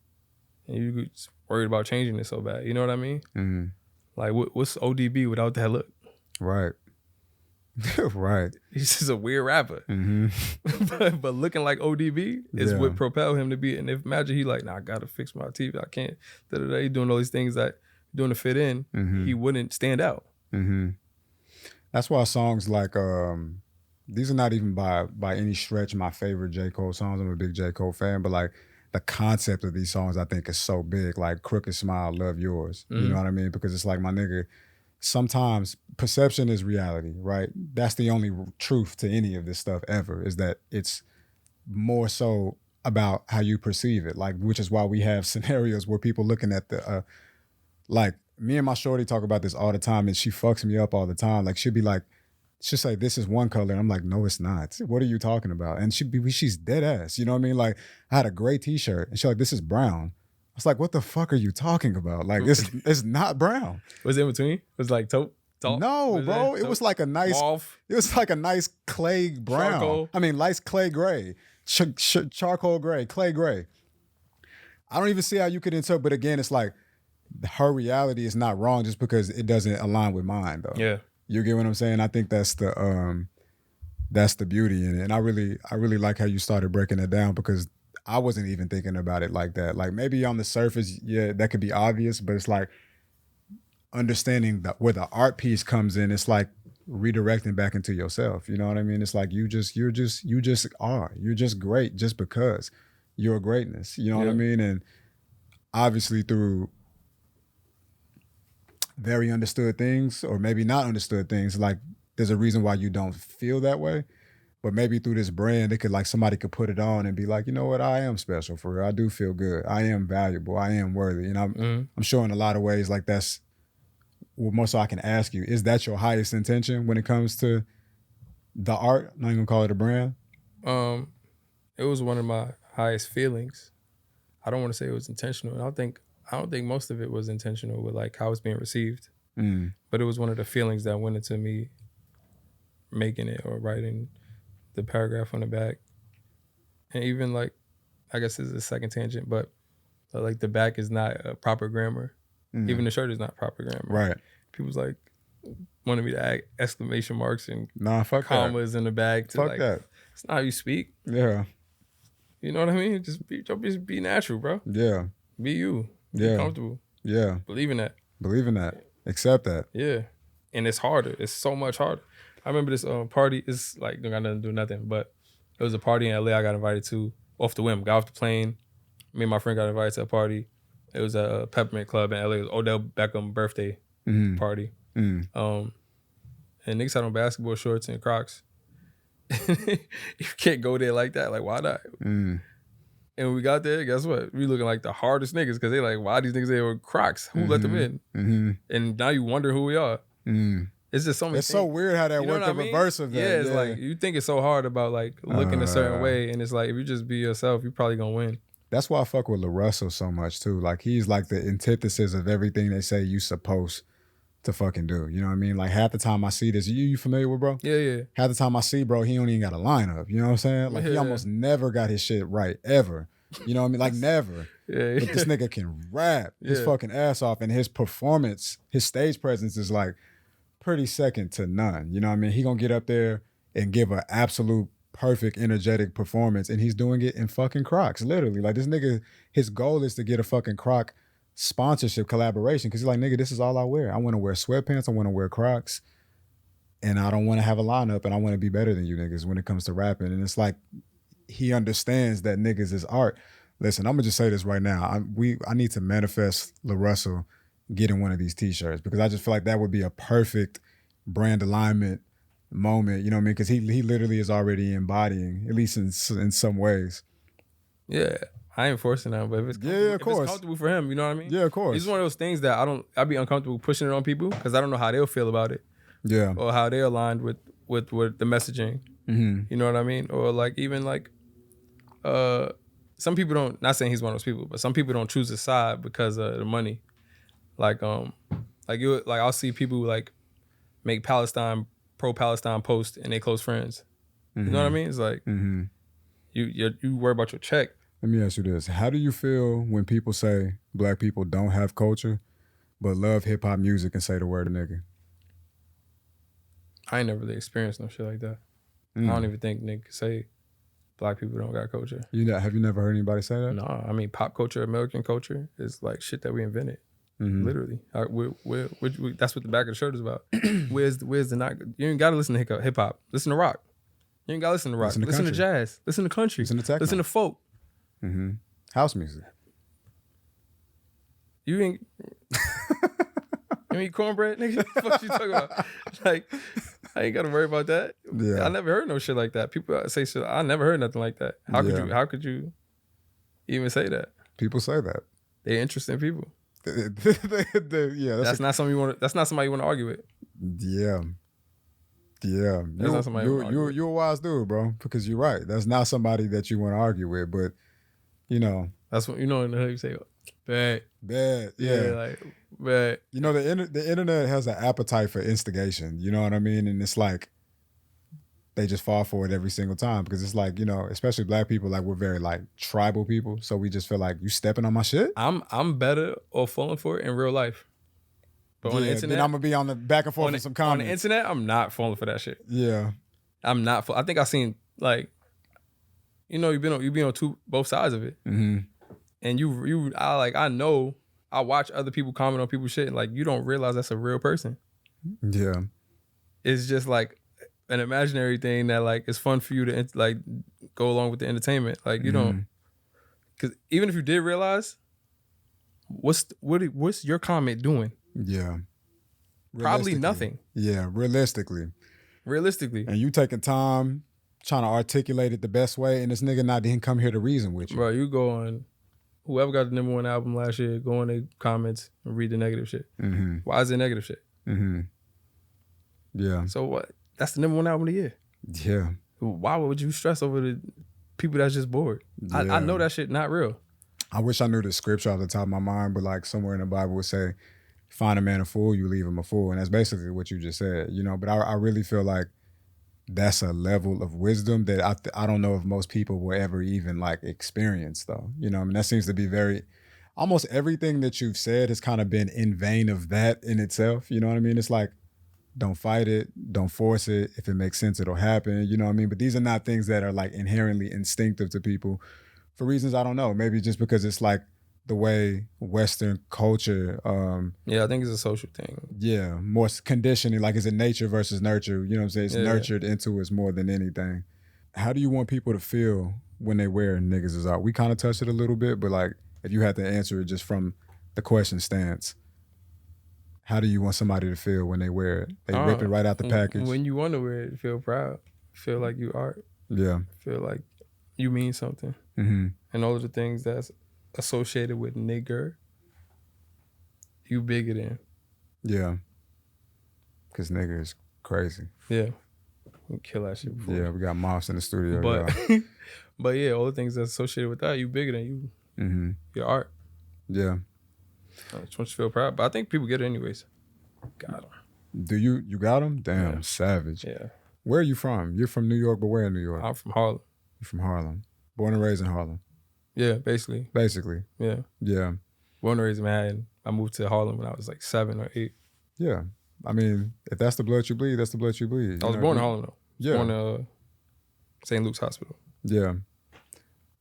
you just worried about changing it so bad. You know what I mean? Like, what's ODB without that look? Right. Right. He's just a weird rapper. but looking like ODB is what propelled him to be. And if imagine he like, nah, I gotta fix my TV. I can't. He doing all these things that doing to fit in. He wouldn't stand out. That's why songs like these are not even by any stretch my favorite J. Cole songs. I'm a big J. Cole fan, but like the concept of these songs I think is so big. Like Crooked Smile, Love Yours. You know what I mean? Because it's like, my nigga, sometimes perception is reality, right? That's the only truth to any of this stuff ever, is that it's more so about how you perceive it. Like, which is why we have scenarios where people looking at the, like me and my shorty talk about this all the time, and she fucks me up all the time. Like she'll be like, she'll say, this is one color. And I'm like, no, it's not. What are you talking about? And she's dead ass. You know what I mean? Like, I had a gray t-shirt and she's like, this is brown. I was like, what the fuck are you talking about? Like, it's not brown. Was it in between? It was like taupe? No, bro. It was like a nice, it was like a nice clay brown. Charcoal. I mean, nice clay gray. Charcoal gray, clay gray. I don't even see how you could interpret, but again, it's like her reality is not wrong just because it doesn't align with mine, though. Yeah. You get what I'm saying? I think that's the beauty in it. And I really like how you started breaking it down, because I wasn't even thinking about it like that. Like, maybe on the surface, yeah, that could be obvious, but it's like understanding where the art piece comes in. It's like redirecting back into yourself. You know what I mean? It's like you just are. You're just great just because you're greatness. You know what I mean? And obviously through very understood things, or maybe not understood things, like there's a reason why you don't feel that way. But maybe through this brand, somebody could put it on and be like, you know what, I am special for real. I do feel good. I am valuable. I am worthy. And I'm sure in a lot of ways, like that's, well, more so I can ask you, is that your highest intention when it comes to the art? I'm not even gonna call it a brand. It was one of my highest feelings. I don't want to say it was intentional. I don't think most of it was intentional with like how it's being received. But it was one of the feelings that went into me making it or writing the paragraph on the back. And even like, I guess this is a second tangent, but like the back is not proper grammar. Even the shirt is not proper grammar. Right. People's like, wanted me to add exclamation marks and fuck commas in the bag. To fuck that. It's not how you speak. Yeah. You know what I mean? Just be natural, bro. Yeah. Be you. Be comfortable. Yeah. Believe in that. Accept that. Yeah. And it's harder. It's so much harder. I remember this party. It's like, don't got nothing to do with nothing, but it was a party in LA I got invited to off the whim. Got off the plane. Me and my friend got invited to a party. It was a Peppermint Club in LA. It was Odell Beckham's birthday party. And niggas had on basketball shorts and Crocs. You can't go there like that. Like, why not? And when we got there, guess what? We looking like the hardest niggas because they like, why these niggas there with Crocs? Who let them in? And now you wonder who we are. It's just so many It's things. so weird how that worked the reverse of that. Yeah, it's like you think it's so hard about like looking a certain way, and it's like if you just be yourself, you probably gonna win. That's why I fuck with LaRussell so much too. Like he's like the antithesis of everything they say you supposed to fucking do. You know what I mean? Like half the time I see this, you familiar with bro? Yeah. Half the time I see bro, he don't even got a lineup. You know what I'm saying? Like he almost never got his shit right ever. You know what I mean? Like never. But this nigga can rap his fucking ass off, and his performance, his stage presence is like pretty second to none. You know what I mean? He gonna get up there and give an absolute perfect, energetic performance, and he's doing it in fucking Crocs, literally. Like this nigga, his goal is to get a fucking Croc sponsorship collaboration because he's like, nigga, this is all I wear. I want to wear sweatpants, I want to wear Crocs, and I don't want to have a lineup, and I want to be better than you niggas when it comes to rapping. And it's like he understands that niggas is art. Listen, I'm gonna just say this right now. I need to manifest LaRussell getting one of these t-shirts because I just feel like that would be a perfect brand alignment moment, you know what I mean? Because he literally is already embodying, at least in some ways. Yeah, I ain't forcing that, but if it's of course, if it's comfortable for him, you know what I mean? Yeah, of course. It's one of those things that I'd be uncomfortable pushing it on people because I don't know how they'll feel about it. Yeah. Or how they're aligned with the messaging. You know what I mean? Or like even like some people don't, not saying he's one of those people, but some people don't choose a side because of the money. Like I'll see people like make pro-Palestine posts and they close friends. You know what I mean? It's like you worry about your check. Let me ask you this: how do you feel when people say black people don't have culture, but love hip hop music and say the word nigga? I ain't never really experienced no shit like that. I don't even think niggas can say black people don't got culture. Have you never heard anybody say that? No, I mean pop culture, American culture is like shit that we invented. Literally, that's what the back of the shirt is about. Where's the not? You ain't gotta listen to hip hop. Listen to rock. You ain't gotta listen to rock. Listen to jazz. Listen to country. Listen to techno. Listen to folk. House music. You ain't. You ain't cornbread, nigga. What the fuck you talking about? Like, I ain't gotta worry about that. Yeah. I never heard no shit like that. People say shit. I never heard nothing like that. How could you even say that? People say that. They're interesting people. Yeah, that's not something you want. That's not somebody you want to argue with. Yeah. That's not somebody you're a wise dude, bro. Because you're right. That's not somebody that you want to argue with. But you know, that's what in the hood you say. Bad. Yeah. Like bad. You know, the internet has an appetite for instigation. You know what I mean? And it's like they just fall for it every single time because it's like, you know, especially black people, like we're very like tribal people. So we just feel like you stepping on my shit. I'm better or falling for it in real life. But on the internet, then I'm gonna be on the back and forth with some comments. On the internet, I'm not falling for that shit. Yeah. I'm not. I think I've seen like, you know, you've been on both sides of it. And I know I watch other people comment on people's shit. And like you don't realize that's a real person. Yeah. It's just like an imaginary thing that like it's fun for you to like go along with the entertainment. Like you don't, because even if you did realize, what's your comment doing? Yeah, probably nothing. Yeah, realistically, and you taking time trying to articulate it the best way, and this nigga didn't come here to reason with you. Bro, you go on whoever got the #1 album last year, go in the comments and read the negative shit. Why is it negative shit? Yeah. So what? That's the #1 album of the year. Yeah. Why would you stress over the people that's just bored? Yeah. I know that shit not real. I wish I knew the scripture off the top of my mind, but like somewhere in the Bible would say, find a man a fool, you leave him a fool. And that's basically what you just said, you know, but I really feel like that's a level of wisdom that I don't know if most people will ever even like experience though. You know, I mean, that seems to be almost everything that you've said has kind of been in vain of that in itself. You know what I mean? It's like, don't fight it, don't force it. If it makes sense, it'll happen. You know what I mean? But these are not things that are like inherently instinctive to people for reasons I don't know. Maybe just because it's like the way Western culture, Yeah, I think it's a social thing. yeah, more conditioning. Like, is it nature versus nurture? You know what I'm saying? It's nurtured into us more than anything. How do you want people to feel when they wear Niggas Is Art? We kind of touched it a little bit, but like, if you had to answer it just from the question stance, how do you want somebody to feel when they wear it? They rip it right out the package. When you want to wear it, feel proud. Feel like you art. Yeah. Feel like you mean something. Mm-hmm. And all of the things that's associated with nigger, you big it in. Yeah. Because nigger is crazy. Yeah. We kill that shit before. Yeah, we got moths in the studio. But, but yeah, all the things that's associated with that, you bigger than you. Mm-hmm. Your art. Yeah. I just want you to feel proud. But I think people get it anyways. Got them. Do you got them? Damn, Yeah. savage. Yeah. Where are you from? You're from New York, but where in New York? I'm from Harlem. You're from Harlem. Born and raised in Harlem. Yeah, basically. Basically. Yeah. Yeah. Born and raised in Manhattan. I moved to Harlem when I was like 7 or 8. Yeah. I mean, if that's the blood you bleed, that's the blood you bleed. I was born in Harlem though. Yeah. Born in St. Luke's Hospital. Yeah.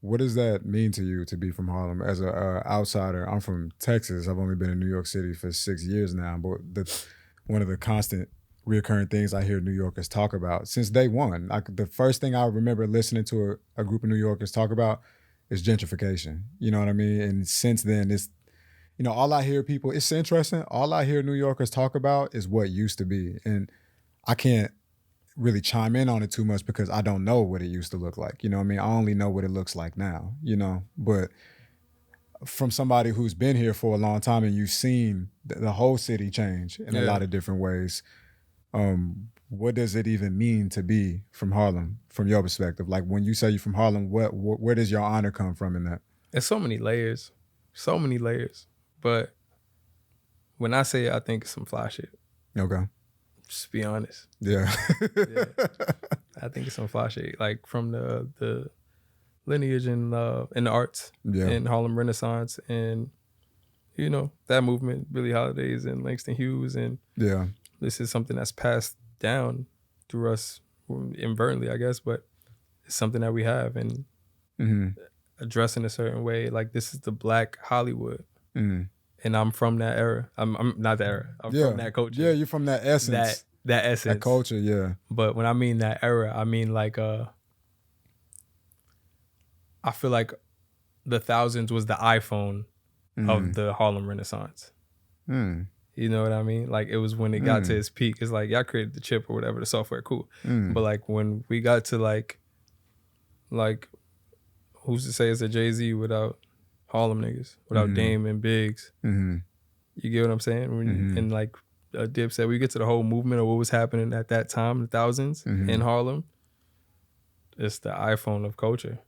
What does that mean to you to be from Harlem as a outsider? I'm from Texas. I've only been in New York City for 6 years now, but one of the constant reoccurring things I hear New Yorkers talk about since day one, like the first thing I remember listening to a group of New Yorkers talk about is gentrification. You know what I mean? And since then, it's, you know, all I hear people, it's interesting, all I hear New Yorkers talk about is what used to be. And I can't really chime in on it too much because I don't know what it used to look like. You know what I mean? I only know what it looks like now, you know? But from somebody who's been here for a long time and you've seen the whole city change in a lot of different ways, what does it even mean to be from Harlem from your perspective? Like when you say you're from Harlem, where does your honor come from in that? There's so many layers. But when I say it, I think it's some fly shit. Okay. Just be honest. Yeah. Yeah. I think it's some fly shit. Like from the lineage in the arts, in Harlem Renaissance, and you know that movement, Billie Holiday's and Langston Hughes, and this is something that's passed down through us inadvertently, I guess, but it's something that we have, and addressed in a certain way. Like this is the Black Hollywood. And I'm from that era. I'm not that era. I'm from that culture. Yeah, you're from that essence. That essence. That culture, yeah. But when I mean that era, I mean like I feel like the thousands was the iPhone of the Harlem Renaissance. You know what I mean? Like it was when it got to its peak. It's like y'all created the chip or whatever, the software, cool. But like when we got to like who's to say it's a Jay-Z without Harlem niggas, without Dame and Biggs. You get what I'm saying? And like Dipset, we get to the whole movement of what was happening at that time, the thousands in Harlem. It's the iPhone of culture.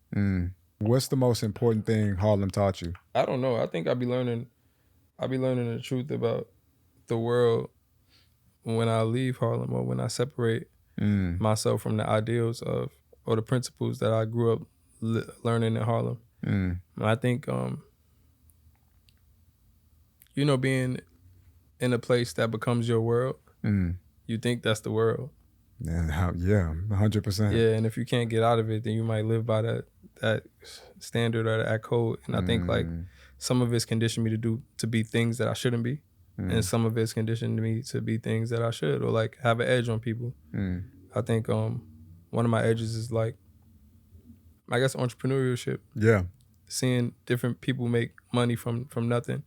What's the most important thing Harlem taught you? I don't know. I think I'll be learning the truth about the world when I leave Harlem or when I separate myself from the ideals of or the principles that I grew up learning in Harlem. I think, you know, being in a place that becomes your world, you think that's the world. Yeah, 100%. Yeah, and if you can't get out of it, then you might live by that standard or that code. And I think like some of it's conditioned me to be things that I shouldn't be, and some of it's conditioned me to be things that I should, or like have an edge on people. I think one of my edges is like, I guess, entrepreneurship. Yeah. Seeing different people make money from nothing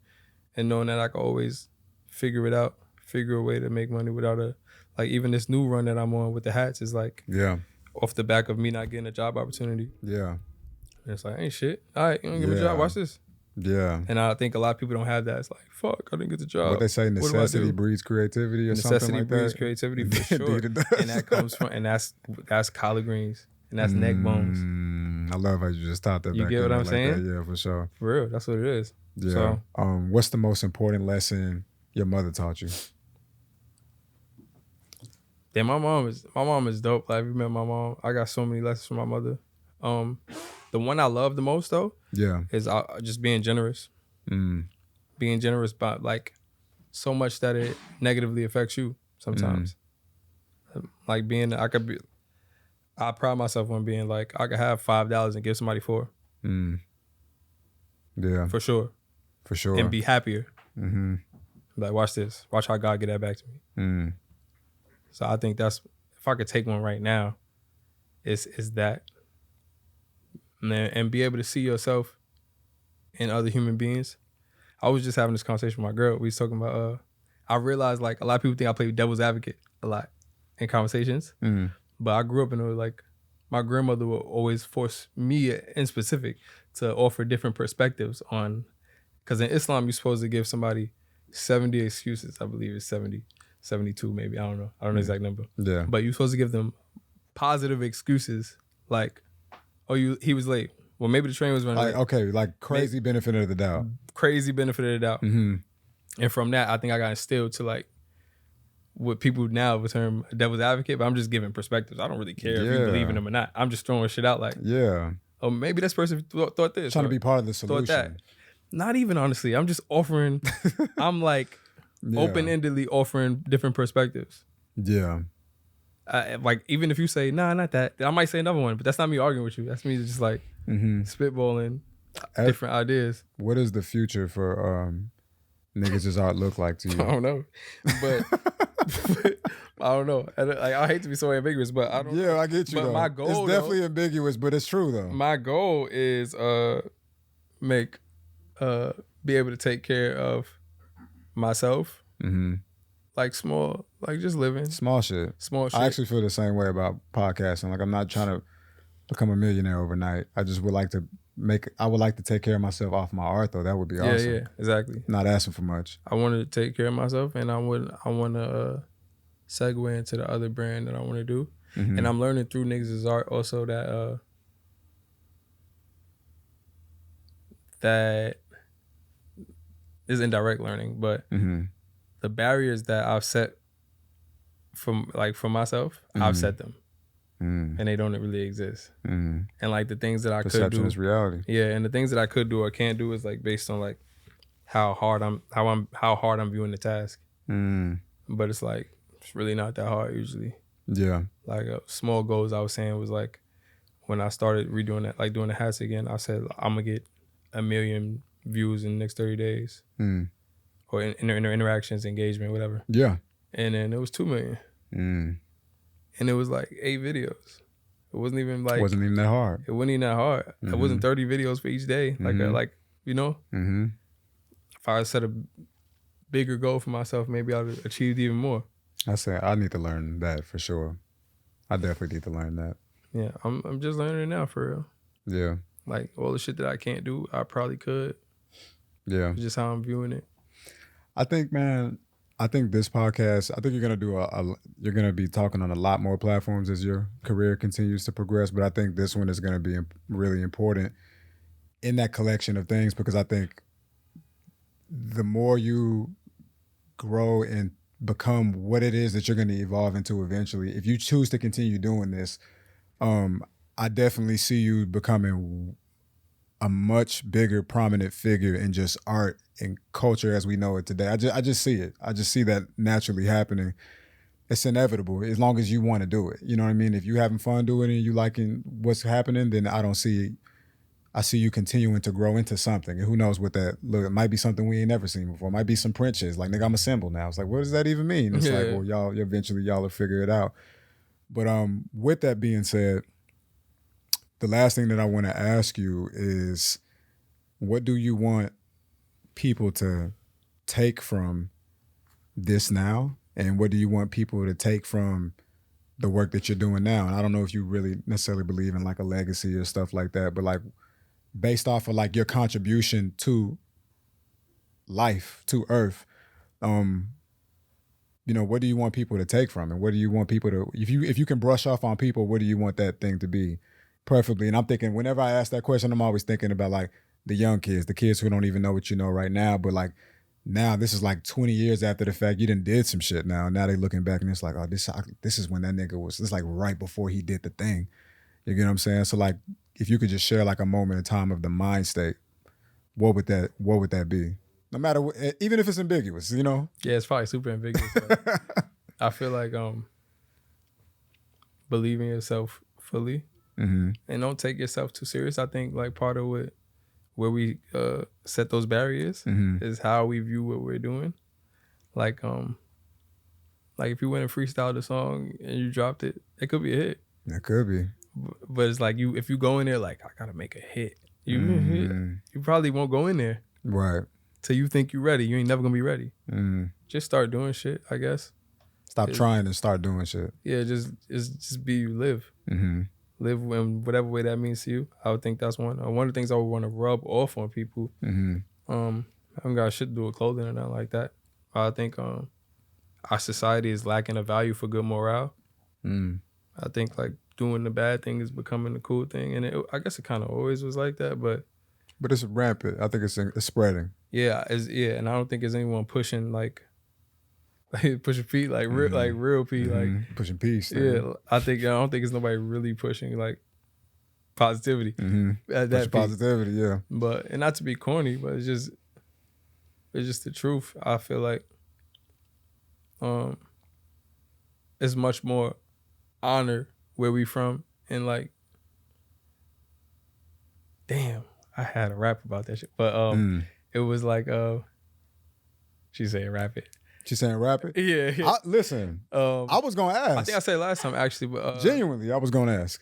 and knowing that I can always figure it out, figure a way to make money without like even this new run that I'm on with the hats is like off the back of me not getting a job opportunity. Yeah. And it's like, ain't shit. All right, you don't give me a job, watch this. Yeah. And I think a lot of people don't have that. It's like, fuck, I didn't get the job. What they say, necessity breeds creativity or something like that? Necessity breeds creativity for sure. And that comes from, and that's collard greens. And that's neck bones. I love how you just taught that. You back get what I'm like saying? That. Yeah, for sure. For real, that's what it is. Yeah. So, what's the most important lesson your mother taught you? Yeah, my mom is dope. Like, if you met my mom, I got so many lessons from my mother. The one I love the most though, is just being generous. Being generous by like so much that it negatively affects you sometimes. Like I pride myself on being like, I could have $5 and give somebody $4. Yeah. For sure. For sure. And be happier. Like, watch this. Watch how God get that back to me. So I think that's, if I could take one right now, it's that. And be able to see yourself in other human beings. I was just having this conversation with my girl. We was talking about, I realized like a lot of people think I play devil's advocate a lot in conversations. But I grew up in like, my grandmother would always force me in specific to offer different perspectives on, because in Islam, you're supposed to give somebody 70 excuses. I believe it's 70, 72 maybe. I don't know the exact number. Yeah. But you're supposed to give them positive excuses like, oh, he was late. Well, maybe the train was running late. Okay, like crazy benefit of the doubt. Crazy benefit of the doubt. And from that, I think I got instilled to like what people now would term a devil's advocate, but I'm just giving perspectives. I don't really care if you believe in them or not. I'm just throwing shit out like, oh, maybe this person thought this. Trying to be part of the solution. Thought that. Not even honestly. I'm just offering, I'm open-endedly offering different perspectives. Yeah. Like, even if you say, nah, not that, I might say another one, but that's not me arguing with you. That's me just like spitballing different ideas. What does the future for Niggas Is Art look like to you? I don't know. But I don't know. I hate to be so ambiguous, but I don't know. Yeah, I get you. But though. my goal, it's definitely ambiguous, but it's true though. My goal is be able to take care of myself. Like small, like just living. Small shit. I actually feel the same way about podcasting. Like, I'm not trying to become a millionaire overnight. I just would like to take care of myself off my art though. That would be awesome. Yeah, exactly. Not asking for much. I wanted to take care of myself, and I want to segue into the other brand that I want to do. And I'm learning through Niggas Is Art also that that is indirect learning, but the barriers that I've set for myself, I've set them. And they don't really exist. And like the things that I Perception could do is reality. Yeah, and the things that I could do or can't do is like based on like how hard I'm viewing the task. But it's like it's really not that hard usually. Yeah. Like small goals I was saying was like when I started redoing that, like doing the hats again, I said I'm gonna get 1 million views in the next 30 days. Or interactions, engagement, whatever. Yeah. And then it was 2 million. And it was like 8 videos. It wasn't even that hard. It wasn't even that hard. It wasn't 30 videos for each day. Like you know? If I set a bigger goal for myself, maybe I would have achieved even more. I say I need to learn that for sure. I definitely need to learn that. Yeah, I'm just learning it now for real. Yeah. Like all the shit that I can't do, I probably could. Yeah. It's just how I'm viewing it. I think this podcast, I think you're you're gonna be talking on a lot more platforms as your career continues to progress. But I think this one is gonna be really important in that collection of things, because I think the more you grow and become what it is that you're gonna evolve into eventually, if you choose to continue doing this, I definitely see you becoming a much bigger prominent figure in just art and culture as we know it today. I just see it. I just see that naturally happening. It's inevitable as long as you want to do it. You know what I mean? If you having fun doing it and you liking what's happening, then I see you continuing to grow into something. And who knows what that look, it might be something we ain't never seen before. It might be some print shit. Like, nigga, I'm a symbol now. It's like, what does that even mean? It's like, well, y'all eventually will figure it out. But with that being said, the last thing that I want to ask you is, what do you want people to take from this now? And what do you want people to take from the work that you're doing now? And I don't know if you really necessarily believe in like a legacy or stuff like that, but like based off of like your contribution to life, to Earth, what do you want people to take from it? What do you want people to, if you can brush off on people, what do you want that thing to be? Preferably. And I'm thinking, whenever I ask that question, I'm always thinking about like the young kids, the kids who don't even know what you know right now, but like now this is like 20 years after the fact, you done did some shit now. Now they looking back and it's like, oh, this is when that nigga was, this is like right before he did the thing. You get what I'm saying? So like, if you could just share like a moment in time of the mind state, what would that be? No matter what, even if it's ambiguous, you know? Yeah, it's probably super ambiguous. I feel like believe in yourself fully and don't take yourself too serious. I think like part of where we set those barriers is how we view what we're doing. Like if you went and freestyled a song and you dropped it, it could be a hit. It could be. But it's like if you go in there like I gotta make a hit, you probably won't go in there Right. till you think you're ready. You ain't never gonna be ready. Just start doing shit, I guess. Stop trying and start doing shit. Yeah, just be you, live. Live in whatever way that means to you. I would think that's one of the things I would want to rub off on people. I haven't got shit to do with clothing or nothing like that. I think our society is lacking a value for good morale. I think like doing the bad thing is becoming the cool thing, and I guess it kind of always was like that, but it's rampant. I think it's spreading. Yeah, and I don't think there's anyone pushing like pushing Pete like real Pete like pushing peace. Yeah, I don't think it's nobody really pushing like positivity. Pushing positivity, yeah. But and not to be corny, but it's just the truth. I feel like it's much more honor where we from, and like damn, I had a rap about that shit. But it was like she said rap it. She's saying rap it? Yeah. Listen, I was gonna ask. I think I said last time actually, but genuinely, I was gonna ask.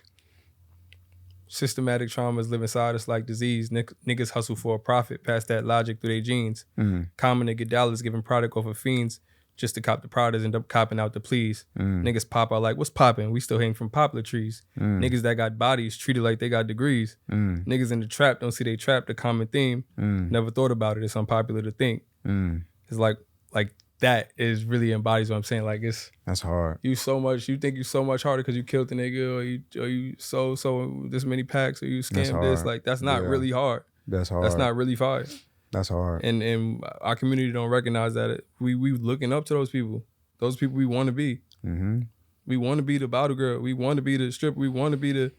Systematic traumas live inside us like disease. Niggas hustle for a profit, pass that logic through their genes. Common to get dollars, giving product off of fiends just to cop the products, end up copping out to please. Niggas pop out like, what's poppin'? We still hang from poplar trees. Niggas that got bodies treated like they got degrees. Niggas in the trap don't see they trapped, a common theme. Never thought about it, it's unpopular to think. It's like that is really embodies what I'm saying. Like that's hard. You think you so much harder because you killed the nigga or you sold this many packs or you scammed this. Like that's not really hard. That's hard. That's not really fire. That's hard. And our community don't recognize that. We looking up to those people. Those people we want to be. We want to be the bottle girl. We want to be the stripper. We want to be the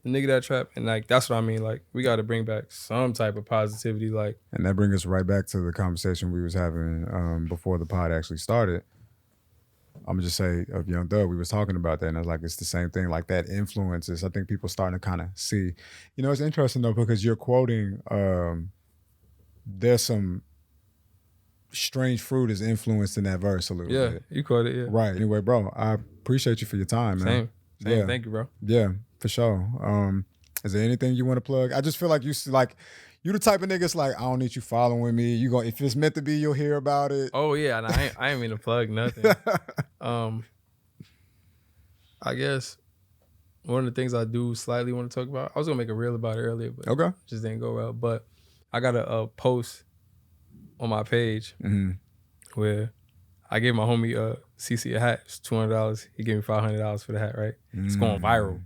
nigga that trap. And like that's what I mean. Like we got to bring back some type of positivity. Like, and that brings us right back to the conversation we was having before the pod actually started. I'm gonna just say of Young Thug, we was talking about that, and I was like, it's the same thing. Like that influences. I think people starting to kind of see. You know, it's interesting though because you're quoting. There's some strange fruit is influenced in that verse a little bit. Yeah, you caught it, yeah. Right. Anyway, bro, I appreciate you for your time, man. Same. Yeah. Thank you, bro. Yeah, for sure. Is there anything you want to plug? I just feel like you the type of niggas like, I don't need you following me. If it's meant to be, you'll hear about it. Oh, yeah. And I ain't mean to plug nothing. I guess one of the things I do slightly want to talk about, I was going to make a reel about it earlier, but okay. Just didn't go well. But I got a post on my page where I gave my homie CC a hat. It's $200. He gave me $500 for the hat, right? It's going viral.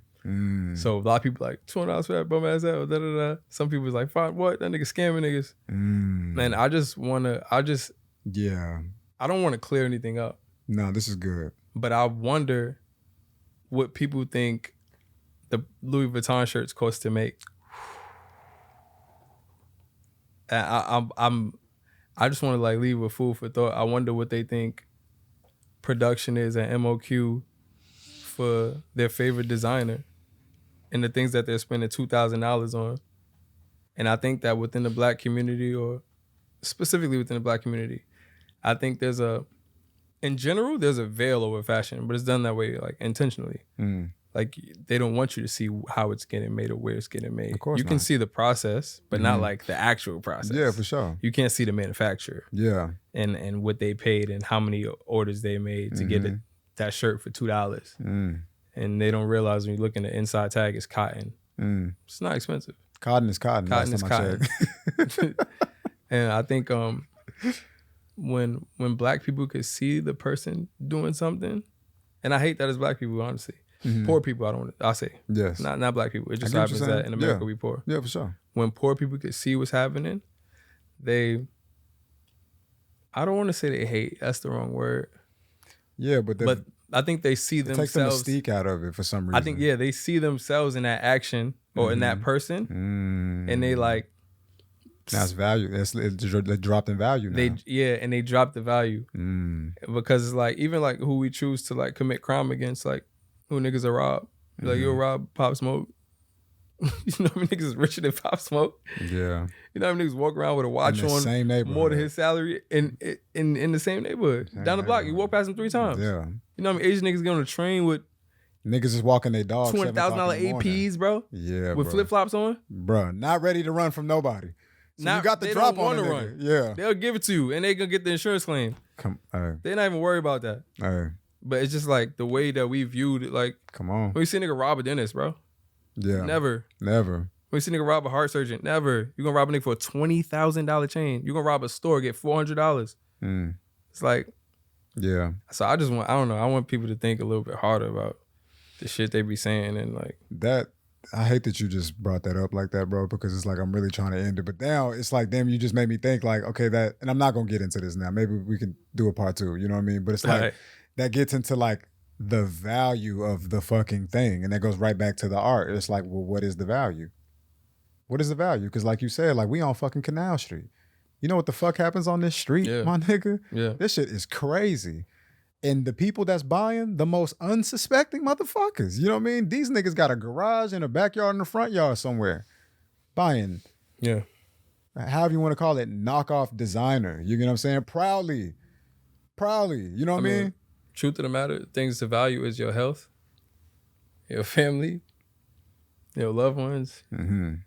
So a lot of people like, $200 for that bum ass hat, da da da. Some people was like, "Fine, what? That nigga scamming niggas." Man, I don't want to clear anything up. No, this is good. But I wonder what people think the Louis Vuitton shirts cost to make. I just want to like leave with food for thought. I wonder what they think production is at MOQ for their favorite designer and the things that they're spending $2,000 on. And I think that within the black community, or specifically within the black community, I think in general, there's a veil over fashion, but it's done that way like intentionally. Like they don't want you to see how it's getting made or where it's getting made. Of course, you can see the process, but not like the actual process. Yeah, for sure. You can't see the manufacturer. Yeah, and what they paid and how many orders they made to get that shirt for $2. And they don't realize when you look in the inside tag, it's cotton. It's not expensive. Cotton is cotton. Cotton is cotton. And I think when black people could see the person doing something, and I hate that as black people, honestly. Poor people, I say. Yes. Not black people. It just happens that in America we poor. Yeah, for sure. When poor people could see what's happening, I don't want to say they hate. That's the wrong word. Yeah, but I think they see themselves. It takes the mystique out of it for some reason. I think, they see themselves in that action or in that person, and they like. That's value. They dropped in value now. And they dropped the value because it's like even like who we choose to like commit crime against, like who niggas are rob. Like, you'll rob Pop Smoke. You know how many niggas is richer than Pop Smoke? Yeah. You know how many niggas walk around with a watch on same neighborhood. more than his salary in the same neighborhood. Down the block, you walk past him 3 times. Yeah. You know how many Asian niggas get on a train with niggas is walking their dogs. $200,000 APs, bro? Yeah, with flip flops on? Bro, not ready to run from nobody. So you got the they drop don't on the wanna nigga. run. Yeah. They'll give it to you and they gonna get the insurance claim. They're not even worried about that. But it's just like the way that we viewed it, like, come on. when you see a nigga rob a dentist, bro. Yeah. Never. When you see a nigga rob a heart surgeon, never. You gonna rob a nigga for a $20,000 chain. You gonna rob a store, get $400. It's like, yeah. So I don't know. I want people to think a little bit harder about the shit they be saying and like that. I hate that you just brought that up like that, bro, because it's like I'm really trying to end it. But now it's like, damn, you just made me think like, okay, that, and I'm not going to get into this now. Maybe we can do a part 2, you know what I mean? But it's like, that gets into like the value of the fucking thing. And that goes right back to the art. It's like, well, what is the value? What is the value? Because like you said, like we on fucking Canal Street. You know what the fuck happens on this street, my nigga? Yeah. This shit is crazy. And the people that's buying, the most unsuspecting motherfuckers. You know what I mean? These niggas got a garage and a backyard and a front yard somewhere. Buying. Yeah. However you want to call it, knockoff designer. You get what I'm saying? Proudly. You know what I mean? Truth of the matter, things to value is your health, your family, your loved ones,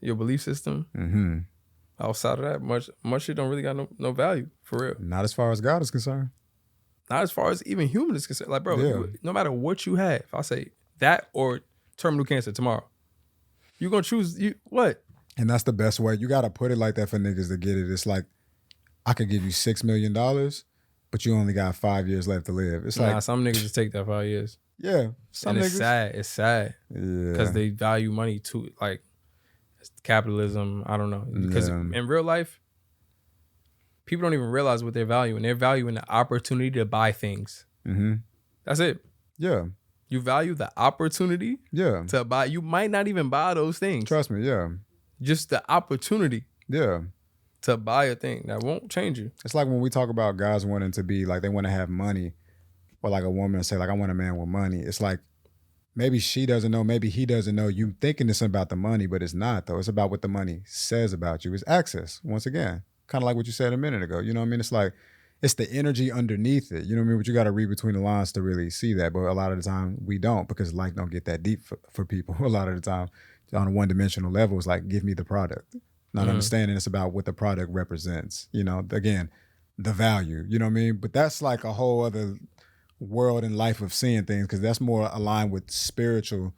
your belief system. Outside of that, much shit don't really got no value, for real. Not as far as God is concerned. Not as far as even human is concerned. Like, bro, no matter what you have, I say that or terminal cancer tomorrow, you're going to choose what? And that's the best way. You got to put it like that for niggas to get it. It's like, I could give you $6 million, but you only got 5 years left to live. It's like, some niggas just take that 5 years. Yeah. Some and niggas. It's sad. Yeah. Because they value money too. Like, capitalism, I don't know. Because in real life, people don't even realize what they're valuing. They're valuing the opportunity to buy things. That's it. Yeah. You value the opportunity to buy. You might not even buy those things. Trust me, yeah. Just the opportunity. Yeah. To buy a thing that won't change you. It's like when we talk about guys wanting to be like, they want to have money, or like a woman say like, I want a man with money. It's like, maybe she doesn't know, maybe he doesn't know. You thinking it's about the money, but it's not though. It's about what the money says about you. It's access, once again. Kind of like what you said a minute ago. You know what I mean? It's like, it's the energy underneath it. You know what I mean? But you got to read between the lines to really see that. But a lot of the time we don't, because life don't get that deep for people. A lot of the time on a one-dimensional level, it's like, give me the product. Not understanding it's about what the product represents. You know, again, the value. You know what I mean? But that's like a whole other world and life of seeing things, because that's more aligned with spiritual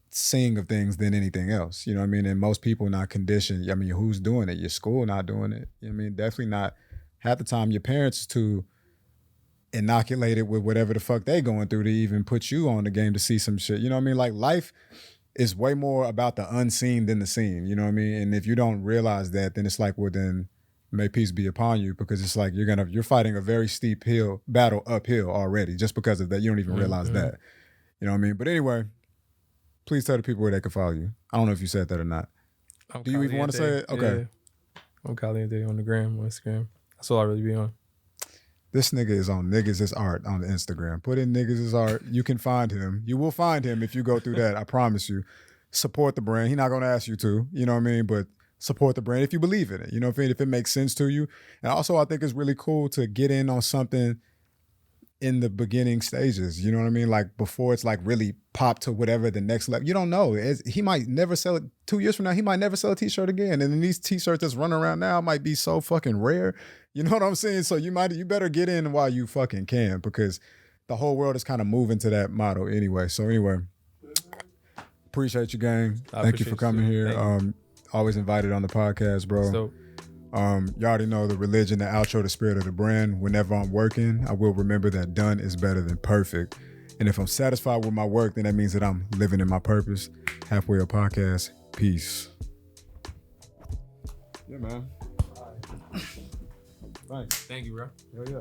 seeing of things than anything else. You know what I mean? And most people not conditioned. I mean, who's doing it? Your school not doing it. You know what I mean? Definitely not. Half the time your parents too inoculated with whatever the fuck they going through to even put you on the game to see some shit. You know what I mean? Like, life is way more about the unseen than the seen. You know what I mean? And if you don't realize that, then it's like, well, then may peace be upon you, because it's like you're fighting a very steep battle uphill already just because of that. You don't even realize that. You know what I mean? But anyway, please tell the people where they can follow you. I don't know if you said that or not. Do you even want to say it? Okay. Yeah. I'm Caliente on the gram, on Instagram. That's all I really be on. This nigga is on Niggas Is Art on the Instagram. Put in Niggas Is Art. You can find him. You will find him if you go through that. I promise you. Support the brand. He's not going to ask you to. You know what I mean? But support the brand if you believe in it. You know what I mean? If it makes sense to you. And also, I think it's really cool to get in on something in the beginning stages. You know what I mean? Like, before it's like really pop to whatever the next level. You don't know. He might never sell it. 2 years from now, he might never sell a t-shirt again. And then these t-shirts that's running around now might be so fucking rare. You know what I'm saying? So you better get in while you fucking can, because the whole world is kind of moving to that model anyway. So anyway, appreciate you, gang. Thank you for coming here. Always invited on the podcast, bro. So, you already know the religion, the outro, the spirit of the brand. Whenever I'm working, I will remember that done is better than perfect. And if I'm satisfied with my work, then that means that I'm living in my purpose. Halfway Up Podcast. Peace. Yeah, man. Thanks. Thank you, bro. Hell yeah.